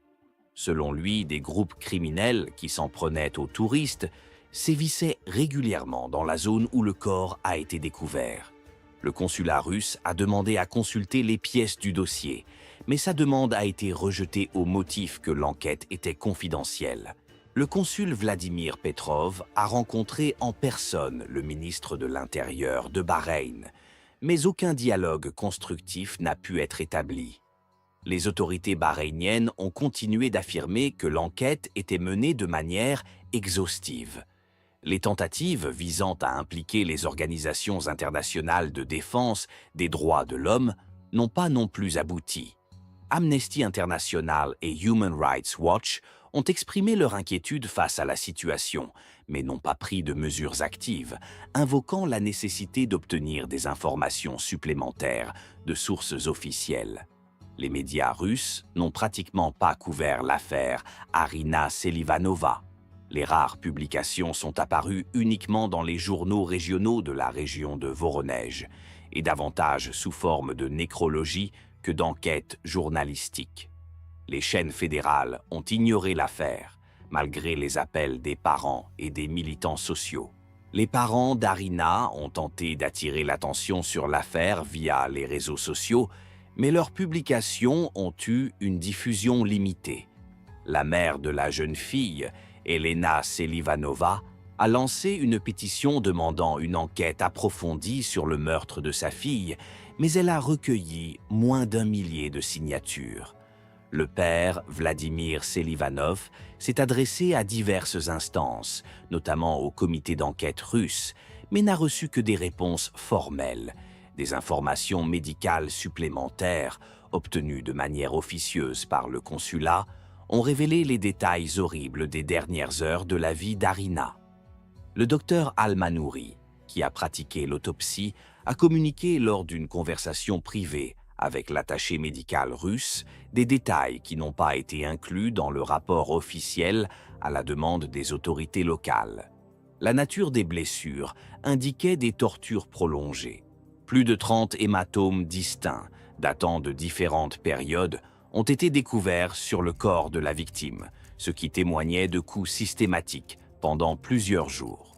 Selon lui, des groupes criminels qui s'en prenaient aux touristes sévissaient régulièrement dans la zone où le corps a été découvert. Le consulat russe a demandé à consulter les pièces du dossier, mais sa demande a été rejetée au motif que l'enquête était confidentielle. Le consul Vladimir Petrov a rencontré en personne le ministre de l'Intérieur de Bahreïn, mais aucun dialogue constructif n'a pu être établi. Les autorités bahreïniennes ont continué d'affirmer que l'enquête était menée de manière exhaustive. Les tentatives visant à impliquer les organisations internationales de défense des droits de l'homme n'ont pas non plus abouti. Amnesty International et Human Rights Watch ont exprimé leur inquiétude face à la situation, mais n'ont pas pris de mesures actives, invoquant la nécessité d'obtenir des informations supplémentaires de sources officielles. Les médias russes n'ont pratiquement pas couvert l'affaire Arina Selivanova. Les rares publications sont apparues uniquement dans les journaux régionaux de la région de Voronej, et davantage sous forme de nécrologie que d'enquêtes journalistiques. Les chaînes fédérales ont ignoré l'affaire, malgré les appels des parents et des militants sociaux. Les parents d'Arina ont tenté d'attirer l'attention sur l'affaire via les réseaux sociaux, mais leurs publications ont eu une diffusion limitée. La mère de la jeune fille, Elena Selivanova, a lancé une pétition demandant une enquête approfondie sur le meurtre de sa fille, mais elle a recueilli moins d'1 millier de signatures. Le père, Vladimir Selivanov, s'est adressé à diverses instances, notamment au comité d'enquête russe, mais n'a reçu que des réponses formelles. Des informations médicales supplémentaires, obtenues de manière officieuse par le consulat, ont révélé les détails horribles des dernières heures de la vie d'Arina. Le docteur Al-Manouri, qui a pratiqué l'autopsie, a communiqué lors d'une conversation privée avec l'attaché médical russe des détails qui n'ont pas été inclus dans le rapport officiel à la demande des autorités locales. La nature des blessures indiquait des tortures prolongées. Plus de 30 hématomes distincts, datant de différentes périodes, ont été découverts sur le corps de la victime, ce qui témoignait de coups systématiques pendant plusieurs jours.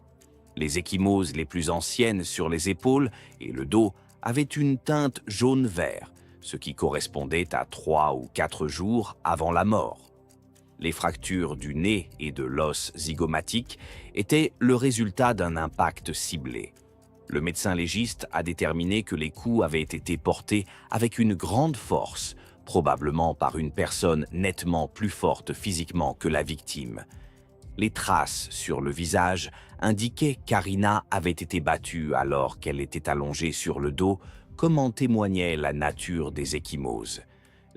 Les ecchymoses les plus anciennes sur les épaules et le dos avaient une teinte jaune-vert, ce qui correspondait à 3 ou 4 jours avant la mort. Les fractures du nez et de l'os zygomatique étaient le résultat d'un impact ciblé. Le médecin légiste a déterminé que les coups avaient été portés avec une grande force, probablement par une personne nettement plus forte physiquement que la victime. Les traces sur le visage indiquaient qu'Arina avait été battue alors qu'elle était allongée sur le dos, comme en témoignait la nature des ecchymoses.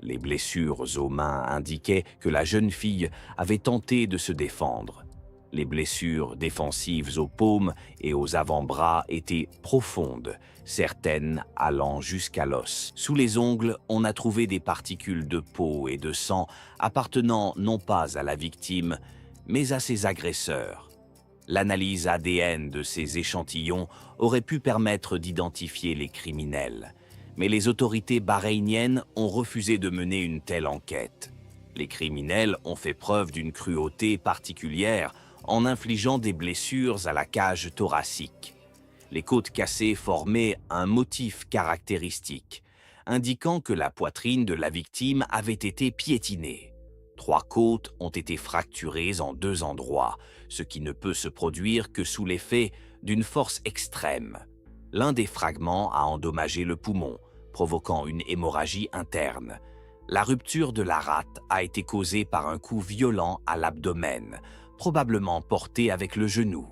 Les blessures aux mains indiquaient que la jeune fille avait tenté de se défendre. Les blessures défensives aux paumes et aux avant-bras étaient profondes, certaines allant jusqu'à l'os. Sous les ongles, on a trouvé des particules de peau et de sang appartenant non pas à la victime, mais à ses agresseurs. L'analyse ADN de ces échantillons aurait pu permettre d'identifier les criminels, mais les autorités bahreïniennes ont refusé de mener une telle enquête. Les criminels ont fait preuve d'une cruauté particulière en infligeant des blessures à la cage thoracique. Les côtes cassées formaient un motif caractéristique, indiquant que la poitrine de la victime avait été piétinée. 3 côtes ont été fracturées en 2 endroits, ce qui ne peut se produire que sous l'effet d'une force extrême. L'un des fragments a endommagé le poumon, provoquant une hémorragie interne. La rupture de la rate a été causée par un coup violent à l'abdomen, probablement porté avec le genou.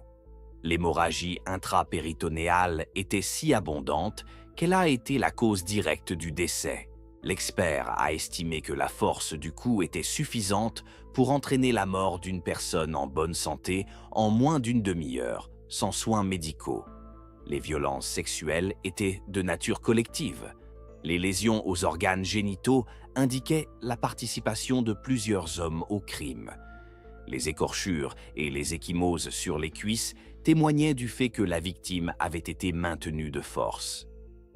L'hémorragie intrapéritonéale était si abondante qu'elle a été la cause directe du décès. L'expert a estimé que la force du coup était suffisante pour entraîner la mort d'une personne en bonne santé en moins d'une demi-heure, sans soins médicaux. Les violences sexuelles étaient de nature collective. Les lésions aux organes génitaux indiquaient la participation de plusieurs hommes au crime. Les écorchures et les ecchymoses sur les cuisses témoignaient du fait que la victime avait été maintenue de force.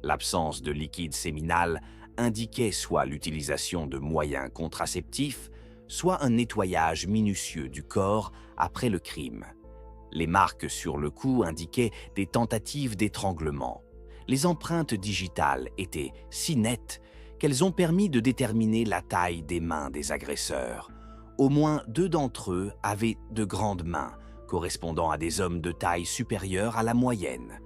L'absence de liquide séminal indiquait soit l'utilisation de moyens contraceptifs, soit un nettoyage minutieux du corps après le crime. Les marques sur le cou indiquaient des tentatives d'étranglement. Les empreintes digitales étaient si nettes qu'elles ont permis de déterminer la taille des mains des agresseurs. Au moins 2 d'entre eux avaient de grandes mains, correspondant à des hommes de taille supérieure à la moyenne.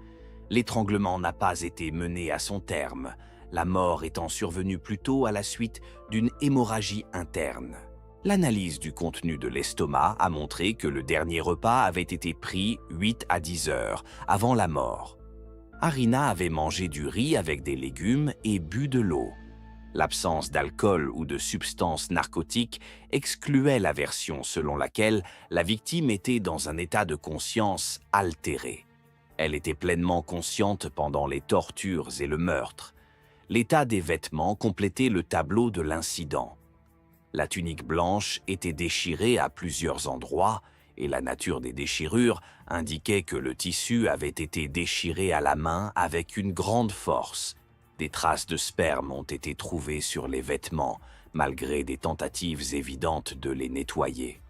L'étranglement n'a pas été mené à son terme, la mort étant survenue plutôt à la suite d'une hémorragie interne. L'analyse du contenu de l'estomac a montré que le dernier repas avait été pris 8 à 10 heures avant la mort. Harina avait mangé du riz avec des légumes et bu de l'eau. L'absence d'alcool ou de substances narcotiques excluait la version selon laquelle la victime était dans un état de conscience altéré. Elle était pleinement consciente pendant les tortures et le meurtre. L'état des vêtements complétait le tableau de l'incident. La tunique blanche était déchirée à plusieurs endroits et la nature des déchirures indiquait que le tissu avait été déchiré à la main avec une grande force. Des traces de sperme ont été trouvées sur les vêtements, malgré des tentatives évidentes de les nettoyer.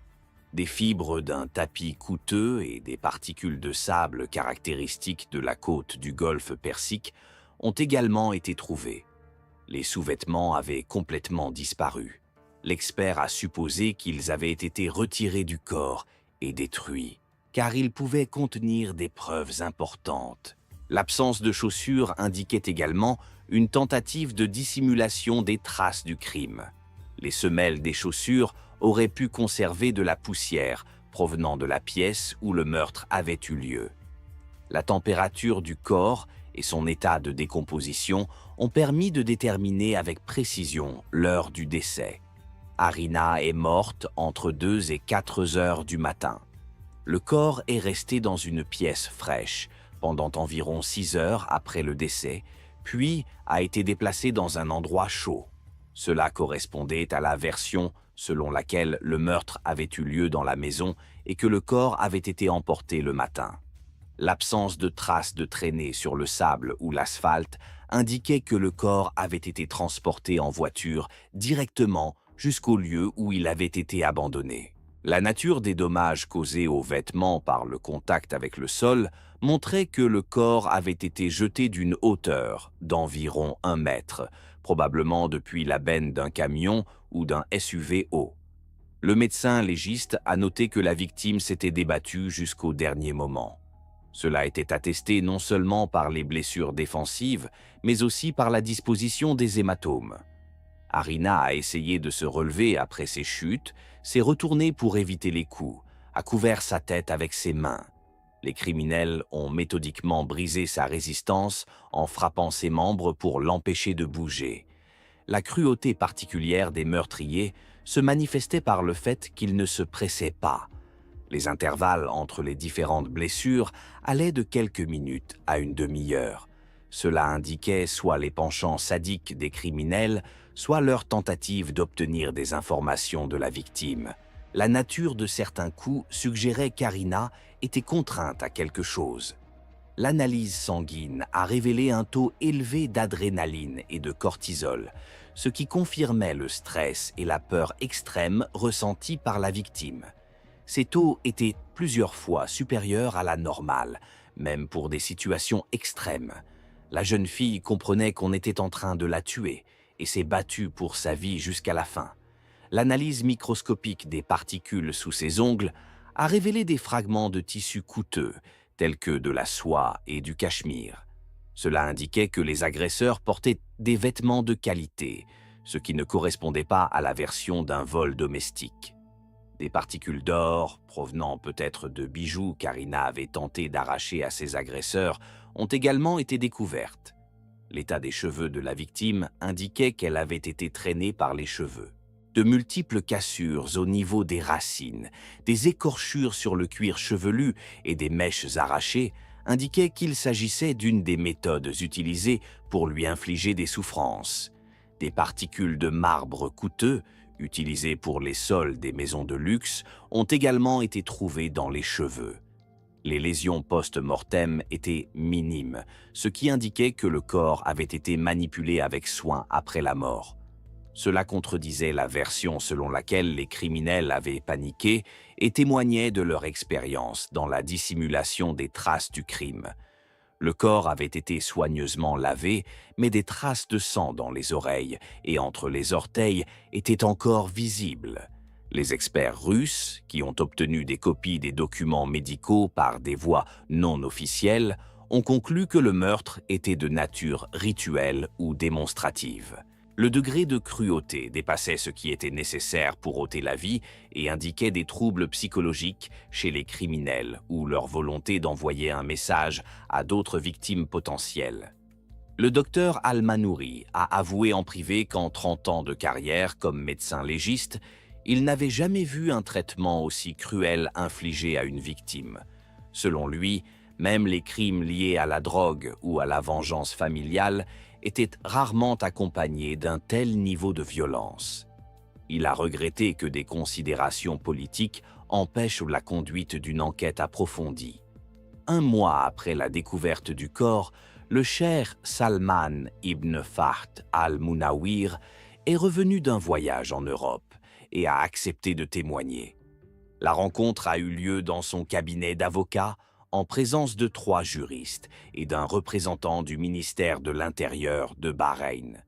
Des fibres d'un tapis coûteux et des particules de sable caractéristiques de la côte du golfe Persique ont également été trouvées. Les sous-vêtements avaient complètement disparu. L'expert a supposé qu'ils avaient été retirés du corps et détruits, car ils pouvaient contenir des preuves importantes. L'absence de chaussures indiquait également une tentative de dissimulation des traces du crime. Les semelles des chaussures auraient pu conserver de la poussière provenant de la pièce où le meurtre avait eu lieu. La température du corps et son état de décomposition ont permis de déterminer avec précision l'heure du décès. Harina est morte entre 2 et 4 heures du matin. Le corps est resté dans une pièce fraîche pendant environ 6 heures après le décès, puis a été déplacé dans un endroit chaud. Cela correspondait à la version selon laquelle le meurtre avait eu lieu dans la maison et que le corps avait été emporté le matin. L'absence de traces de traînées sur le sable ou l'asphalte indiquait que le corps avait été transporté en voiture directement jusqu'au lieu où il avait été abandonné. La nature des dommages causés aux vêtements par le contact avec le sol montrait que le corps avait été jeté d'une hauteur d'environ 1 mètre, probablement depuis la benne d'un camion ou d'un SUV haut. Le médecin légiste a noté que la victime s'était débattue jusqu'au dernier moment. Cela était attesté non seulement par les blessures défensives, mais aussi par la disposition des hématomes. Harina a essayé de se relever après ses chutes, s'est retournée pour éviter les coups, a couvert sa tête avec ses mains. Les criminels ont méthodiquement brisé sa résistance en frappant ses membres pour l'empêcher de bouger. La cruauté particulière des meurtriers se manifestait par le fait qu'ils ne se pressaient pas. Les intervalles entre les différentes blessures allaient de quelques minutes à une demi-heure. Cela indiquait soit les penchants sadiques des criminels, soit leur tentative d'obtenir des informations de la victime. La nature de certains coups suggérait qu'Harina était contrainte à quelque chose. L'analyse sanguine a révélé un taux élevé d'adrénaline et de cortisol, ce qui confirmait le stress et la peur extrême ressentis par la victime. Ces taux étaient plusieurs fois supérieurs à la normale, même pour des situations extrêmes. La jeune fille comprenait qu'on était en train de la tuer et s'est battue pour sa vie jusqu'à la fin. L'analyse microscopique des particules sous ses ongles a révélé des fragments de tissu coûteux, tels que de la soie et du cachemire. Cela indiquait que les agresseurs portaient des vêtements de qualité, ce qui ne correspondait pas à la version d'un vol domestique. Des particules d'or, provenant peut-être de bijoux qu'Harina avait tenté d'arracher à ses agresseurs, ont également été découvertes. L'état des cheveux de la victime indiquait qu'elle avait été traînée par les cheveux. De multiples cassures au niveau des racines, des écorchures sur le cuir chevelu et des mèches arrachées indiquaient qu'il s'agissait d'une des méthodes utilisées pour lui infliger des souffrances. Des particules de marbre coûteux, utilisées pour les sols des maisons de luxe, ont également été trouvées dans les cheveux. Les lésions post-mortem étaient minimes, ce qui indiquait que le corps avait été manipulé avec soin après la mort. Cela contredisait la version selon laquelle les criminels avaient paniqué et témoignait de leur expérience dans la dissimulation des traces du crime. Le corps avait été soigneusement lavé, mais des traces de sang dans les oreilles et entre les orteils étaient encore visibles. Les experts russes, qui ont obtenu des copies des documents médicaux par des voies non officielles, ont conclu que le meurtre était de nature rituelle ou démonstrative. Le degré de cruauté dépassait ce qui était nécessaire pour ôter la vie et indiquait des troubles psychologiques chez les criminels ou leur volonté d'envoyer un message à d'autres victimes potentielles. Le docteur Al-Manouri a avoué en privé qu'en 30 ans de carrière comme médecin légiste, il n'avait jamais vu un traitement aussi cruel infligé à une victime. Selon lui, même les crimes liés à la drogue ou à la vengeance familiale étaient rarement accompagnés d'un tel niveau de violence. Il a regretté que des considérations politiques empêchent la conduite d'une enquête approfondie. Un mois après la découverte du corps, le cheikh Salman ibn Fahd al-Munawir est revenu d'un voyage en Europe et a accepté de témoigner. La rencontre a eu lieu dans son cabinet d'avocat, en présence de 3 juristes et d'un représentant du ministère de l'Intérieur de Bahreïn.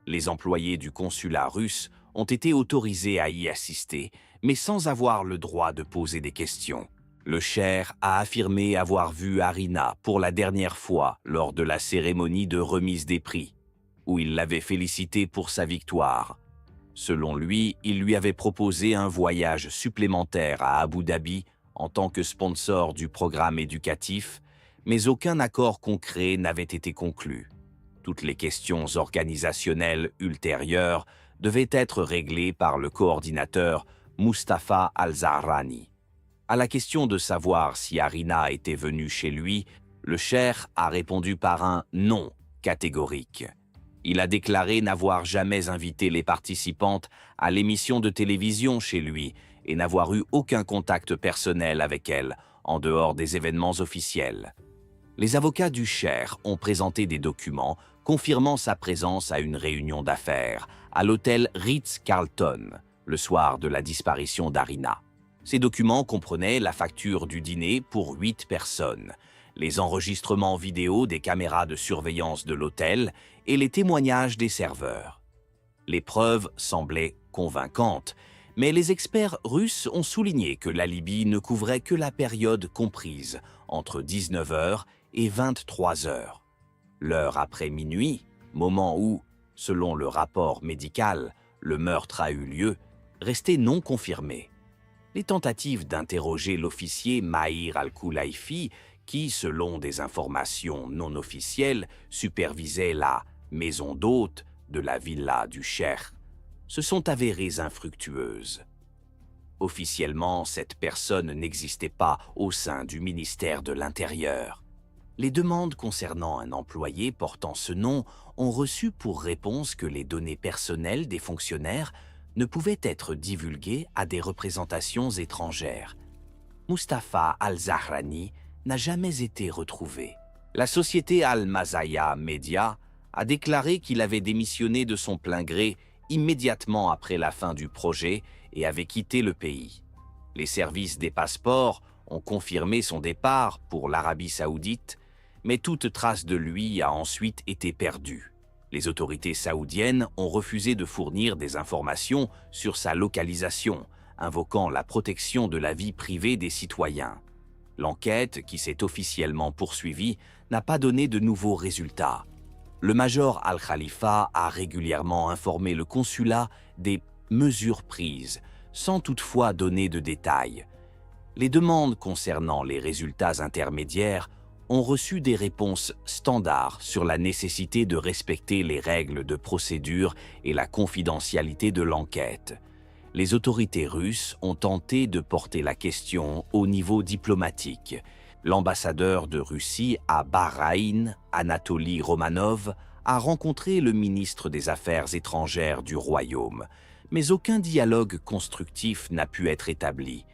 Les employés du consulat russe ont été autorisés à y assister, mais sans avoir le droit de poser des questions. Le cheikh a affirmé avoir vu Harina pour la dernière fois lors de la cérémonie de remise des prix, où il l'avait félicitée pour sa victoire. Selon lui, il lui avait proposé un voyage supplémentaire à Abu Dhabi en tant que sponsor du programme éducatif, mais aucun accord concret n'avait été conclu. Toutes les questions organisationnelles ultérieures devaient être réglées par le coordinateur Mustapha Al-Zahrani. À la question de savoir si Harina était venue chez lui, le cheikh a répondu par un non catégorique. Il a déclaré n'avoir jamais invité les participantes à l'émission de télévision chez lui et n'avoir eu aucun contact personnel avec elle, en dehors des événements officiels. Les avocats du cheikh ont présenté des documents confirmant sa présence à une réunion d'affaires, à l'hôtel Ritz-Carlton, le soir de la disparition d'Harina. Ces documents comprenaient la facture du dîner pour 8 personnes, les enregistrements vidéo des caméras de surveillance de l'hôtel et les témoignages des serveurs. Les preuves semblaient convaincantes, mais les experts russes ont souligné que l'alibi ne couvrait que la période comprise entre 19h et 23h. L'heure après minuit, moment où, selon le rapport médical, le meurtre a eu lieu, restait non confirmée. Les tentatives d'interroger l'officier Mahir Al-Khoulaifi, qui, selon des informations non officielles, supervisait la maison d'hôte de la villa du cheikh, se sont avérées infructueuses. Officiellement, cette personne n'existait pas au sein du ministère de l'Intérieur. Les demandes concernant un employé portant ce nom ont reçu pour réponse que les données personnelles des fonctionnaires ne pouvaient être divulguées à des représentations étrangères. Mustapha Al-Zahrani n'a jamais été retrouvé. La société Al-Mazaya Media a déclaré qu'il avait démissionné de son plein gré immédiatement après la fin du projet et avait quitté le pays. Les services des passeports ont confirmé son départ pour l'Arabie Saoudite, mais toute trace de lui a ensuite été perdue. Les autorités saoudiennes ont refusé de fournir des informations sur sa localisation, invoquant la protection de la vie privée des citoyens. L'enquête, qui s'est officiellement poursuivie, n'a pas donné de nouveaux résultats. Le major Al-Khalifa a régulièrement informé le consulat des mesures prises, sans toutefois donner de détails. Les demandes concernant les résultats intermédiaires ont reçu des réponses standards sur la nécessité de respecter les règles de procédure et la confidentialité de l'enquête. Les autorités russes ont tenté de porter la question au niveau diplomatique. L'ambassadeur de Russie à Bahreïn, Anatoly Romanov, a rencontré le ministre des Affaires étrangères du royaume, mais aucun dialogue constructif n'a pu être établi.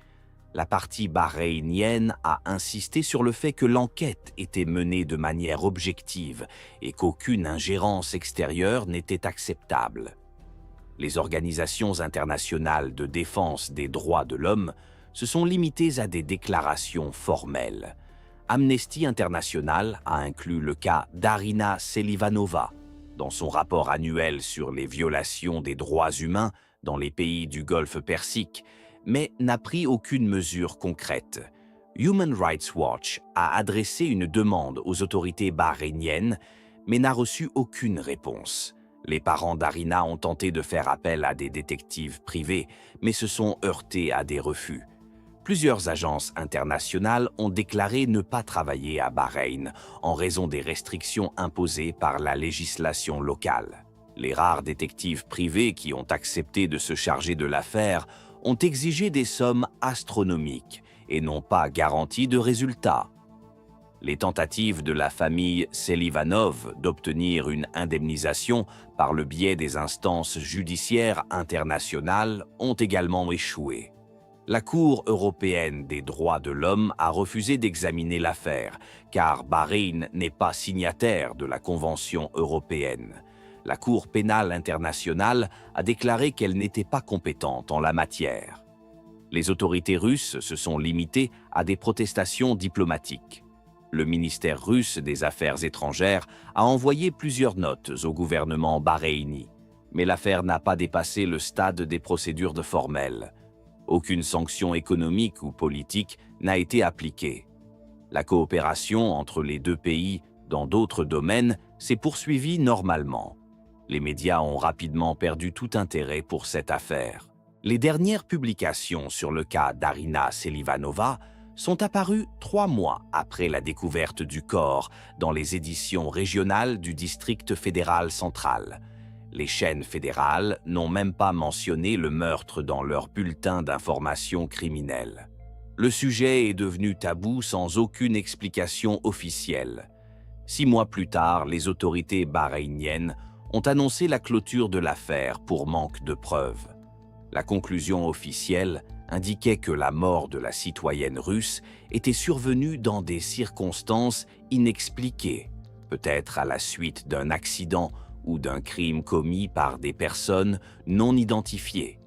La partie bahreïnienne a insisté sur le fait que l'enquête était menée de manière objective et qu'aucune ingérence extérieure n'était acceptable. Les organisations internationales de défense des droits de l'homme se sont limitées à des déclarations formelles. Amnesty International a inclus le cas d'Arina Selivanova dans son rapport annuel sur les violations des droits humains dans les pays du Golfe Persique, mais n'a pris aucune mesure concrète. Human Rights Watch a adressé une demande aux autorités bahreïniennes, mais n'a reçu aucune réponse. Les parents d'Arina ont tenté de faire appel à des détectives privés, mais se sont heurtés à des refus. Plusieurs agences internationales ont déclaré ne pas travailler à Bahreïn en raison des restrictions imposées par la législation locale. Les rares détectives privés qui ont accepté de se charger de l'affaire ont exigé des sommes astronomiques et n'ont pas garanti de résultats. Les tentatives de la famille Selivanov d'obtenir une indemnisation par le biais des instances judiciaires internationales ont également échoué. La Cour européenne des droits de l'homme a refusé d'examiner l'affaire, car Bahreïn n'est pas signataire de la Convention européenne. La Cour pénale internationale a déclaré qu'elle n'était pas compétente en la matière. Les autorités russes se sont limitées à des protestations diplomatiques. Le ministère russe des Affaires étrangères a envoyé plusieurs notes au gouvernement bahreïni, mais l'affaire n'a pas dépassé le stade des procédures formelles. Aucune sanction économique ou politique n'a été appliquée. La coopération entre les deux pays dans d'autres domaines s'est poursuivie normalement. Les médias ont rapidement perdu tout intérêt pour cette affaire. Les dernières publications sur le cas d'Arina Selivanova sont apparues 3 mois après la découverte du corps dans les éditions régionales du district fédéral central. Les chaînes fédérales n'ont même pas mentionné le meurtre dans leur bulletin d'information criminelle. Le sujet est devenu tabou sans aucune explication officielle. 6 mois plus tard, les autorités bahreïniennes ont annoncé la clôture de l'affaire pour manque de preuves. La conclusion officielle indiquait que la mort de la citoyenne russe était survenue dans des circonstances inexpliquées, peut-être à la suite d'un accident ou d'un crime commis par des personnes non identifiées.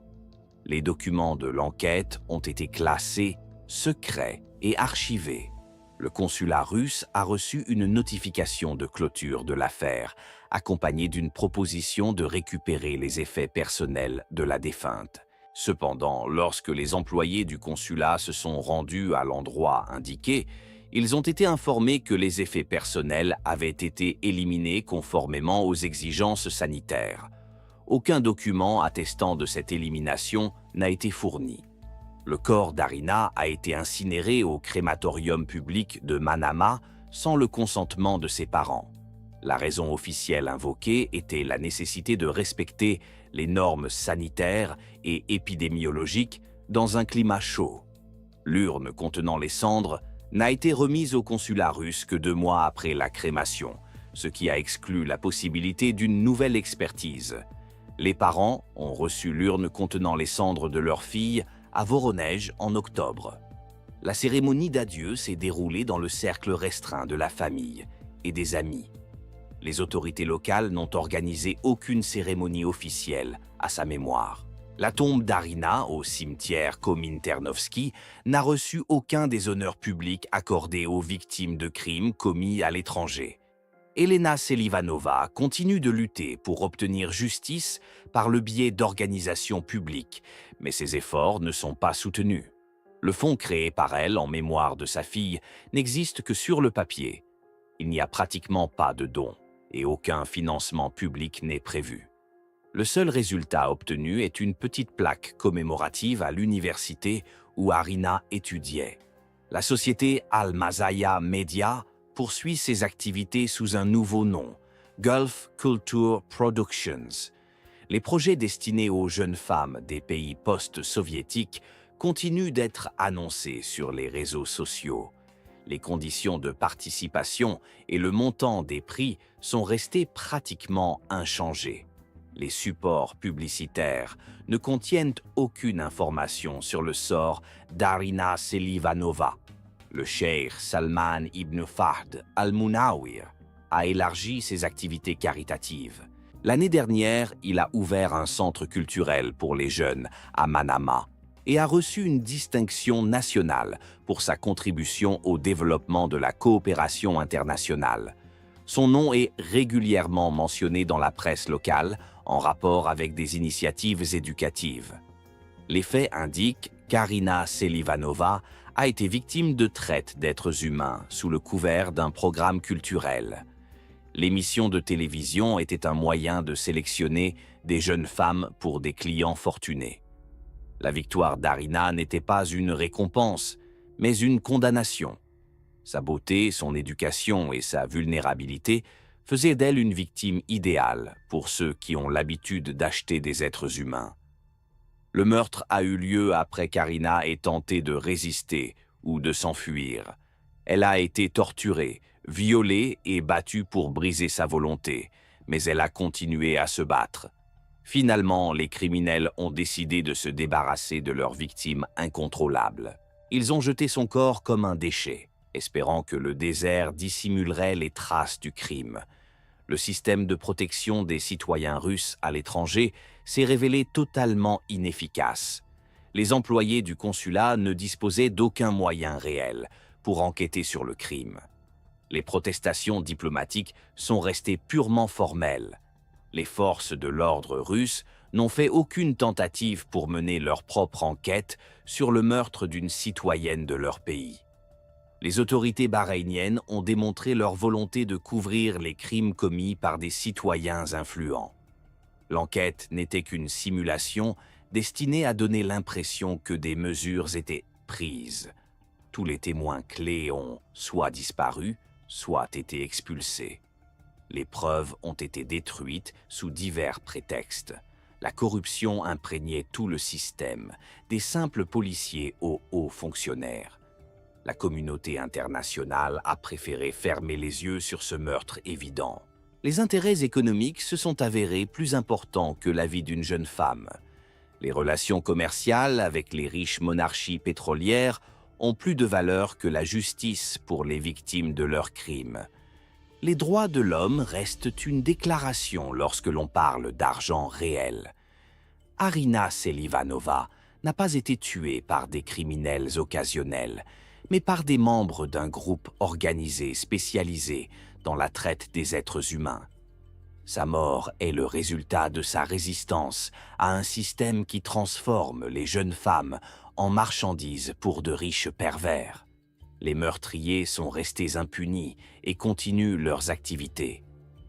Les documents de l'enquête ont été classés secrets et archivés. Le consulat russe a reçu une notification de clôture de l'affaire, accompagnée d'une proposition de récupérer les effets personnels de la défunte. Cependant, lorsque les employés du consulat se sont rendus à l'endroit indiqué, ils ont été informés que les effets personnels avaient été éliminés conformément aux exigences sanitaires. Aucun document attestant de cette élimination n'a été fourni. Le corps d'Arina a été incinéré au crématorium public de Manama sans le consentement de ses parents. La raison officielle invoquée était la nécessité de respecter les normes sanitaires et épidémiologiques dans un climat chaud. L'urne contenant les cendres n'a été remise au consulat russe que 2 mois après la crémation, ce qui a exclu la possibilité d'une nouvelle expertise. Les parents ont reçu l'urne contenant les cendres de leur fille à Voronej en octobre. La cérémonie d'adieu s'est déroulée dans le cercle restreint de la famille et des amis. Les autorités locales n'ont organisé aucune cérémonie officielle à sa mémoire. La tombe d'Arina au cimetière Kominternovski n'a reçu aucun des honneurs publics accordés aux victimes de crimes commis à l'étranger. Elena Selivanova continue de lutter pour obtenir justice par le biais d'organisations publiques, mais ses efforts ne sont pas soutenus. Le fonds créé par elle en mémoire de sa fille n'existe que sur le papier. Il n'y a pratiquement pas de dons et aucun financement public n'est prévu. Le seul résultat obtenu est une petite plaque commémorative à l'université où Arina étudiait. La société Al-Mazaya Media poursuit ses activités sous un nouveau nom, Gulf Culture Productions. Les projets destinés aux jeunes femmes des pays post-soviétiques continuent d'être annoncés sur les réseaux sociaux. Les conditions de participation et le montant des prix sont restés pratiquement inchangés. Les supports publicitaires ne contiennent aucune information sur le sort d'Arina Selivanova. Le cheikh Salman ibn Fahd al-Munawir a élargi ses activités caritatives. L'année dernière, il a ouvert un centre culturel pour les jeunes à Manama et a reçu une distinction nationale pour sa contribution au développement de la coopération internationale. Son nom est régulièrement mentionné dans la presse locale en rapport avec des initiatives éducatives. Les faits indiquent qu'Arina Selivanova a été victime de traite d'êtres humains sous le couvert d'un programme culturel. L'émission de télévision était un moyen de sélectionner des jeunes femmes pour des clients fortunés. La victoire d'Arina n'était pas une récompense, mais une condamnation. Sa beauté, son éducation et sa vulnérabilité faisaient d'elle une victime idéale pour ceux qui ont l'habitude d'acheter des êtres humains. Le meurtre a eu lieu après qu'Arina ait tenté de résister ou de s'enfuir. Elle a été torturée, violée et battue pour briser sa volonté, mais elle a continué à se battre. Finalement, les criminels ont décidé de se débarrasser de leur victime incontrôlable. Ils ont jeté son corps comme un déchet, espérant que le désert dissimulerait les traces du crime. Le système de protection des citoyens russes à l'étranger s'est révélé totalement inefficace. Les employés du consulat ne disposaient d'aucun moyen réel pour enquêter sur le crime. Les protestations diplomatiques sont restées purement formelles. Les forces de l'ordre russe n'ont fait aucune tentative pour mener leur propre enquête sur le meurtre d'une citoyenne de leur pays. Les autorités bahreïniennes ont démontré leur volonté de couvrir les crimes commis par des citoyens influents. L'enquête n'était qu'une simulation destinée à donner l'impression que des mesures étaient prises. Tous les témoins clés ont soit disparu, soit été expulsés. Les preuves ont été détruites sous divers prétextes. La corruption imprégnait tout le système, des simples policiers aux hauts fonctionnaires. La communauté internationale a préféré fermer les yeux sur ce meurtre évident. Les intérêts économiques se sont avérés plus importants que la vie d'une jeune femme. Les relations commerciales avec les riches monarchies pétrolières ont plus de valeur que la justice pour les victimes de leurs crimes. Les droits de l'homme restent une déclaration lorsque l'on parle d'argent réel. Arina Selivanova n'a pas été tuée par des criminels occasionnels, mais par des membres d'un groupe organisé spécialisé dans la traite des êtres humains. Sa mort est le résultat de sa résistance à un système qui transforme les jeunes femmes en marchandises pour de riches pervers. Les meurtriers sont restés impunis et continuent leurs activités.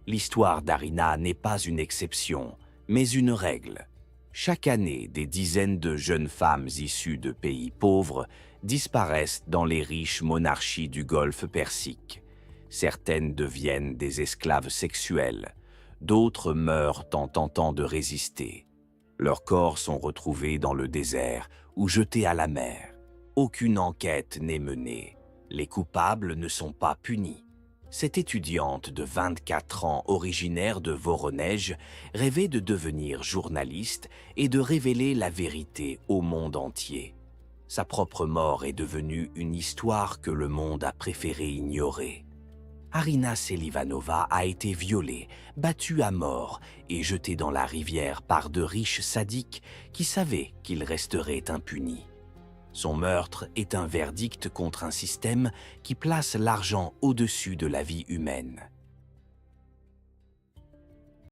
L'histoire d'Arina n'est pas une exception, mais une règle. Chaque année, des dizaines de jeunes femmes issues de pays pauvres disparaissent dans les riches monarchies du Golfe Persique. Certaines deviennent des esclaves sexuels, d'autres meurent en tentant de résister. Leurs corps sont retrouvés dans le désert ou jetés à la mer. Aucune enquête n'est menée. Les coupables ne sont pas punis. Cette étudiante de 24 ans, originaire de Voronej, rêvait de devenir journaliste et de révéler la vérité au monde entier. Sa propre mort est devenue une histoire que le monde a préféré ignorer. Arina Selivanova a été violée, battue à mort et jetée dans la rivière par de riches sadiques qui savaient qu'ils resteraient impunis. Son meurtre est un verdict contre un système qui place l'argent au-dessus de la vie humaine.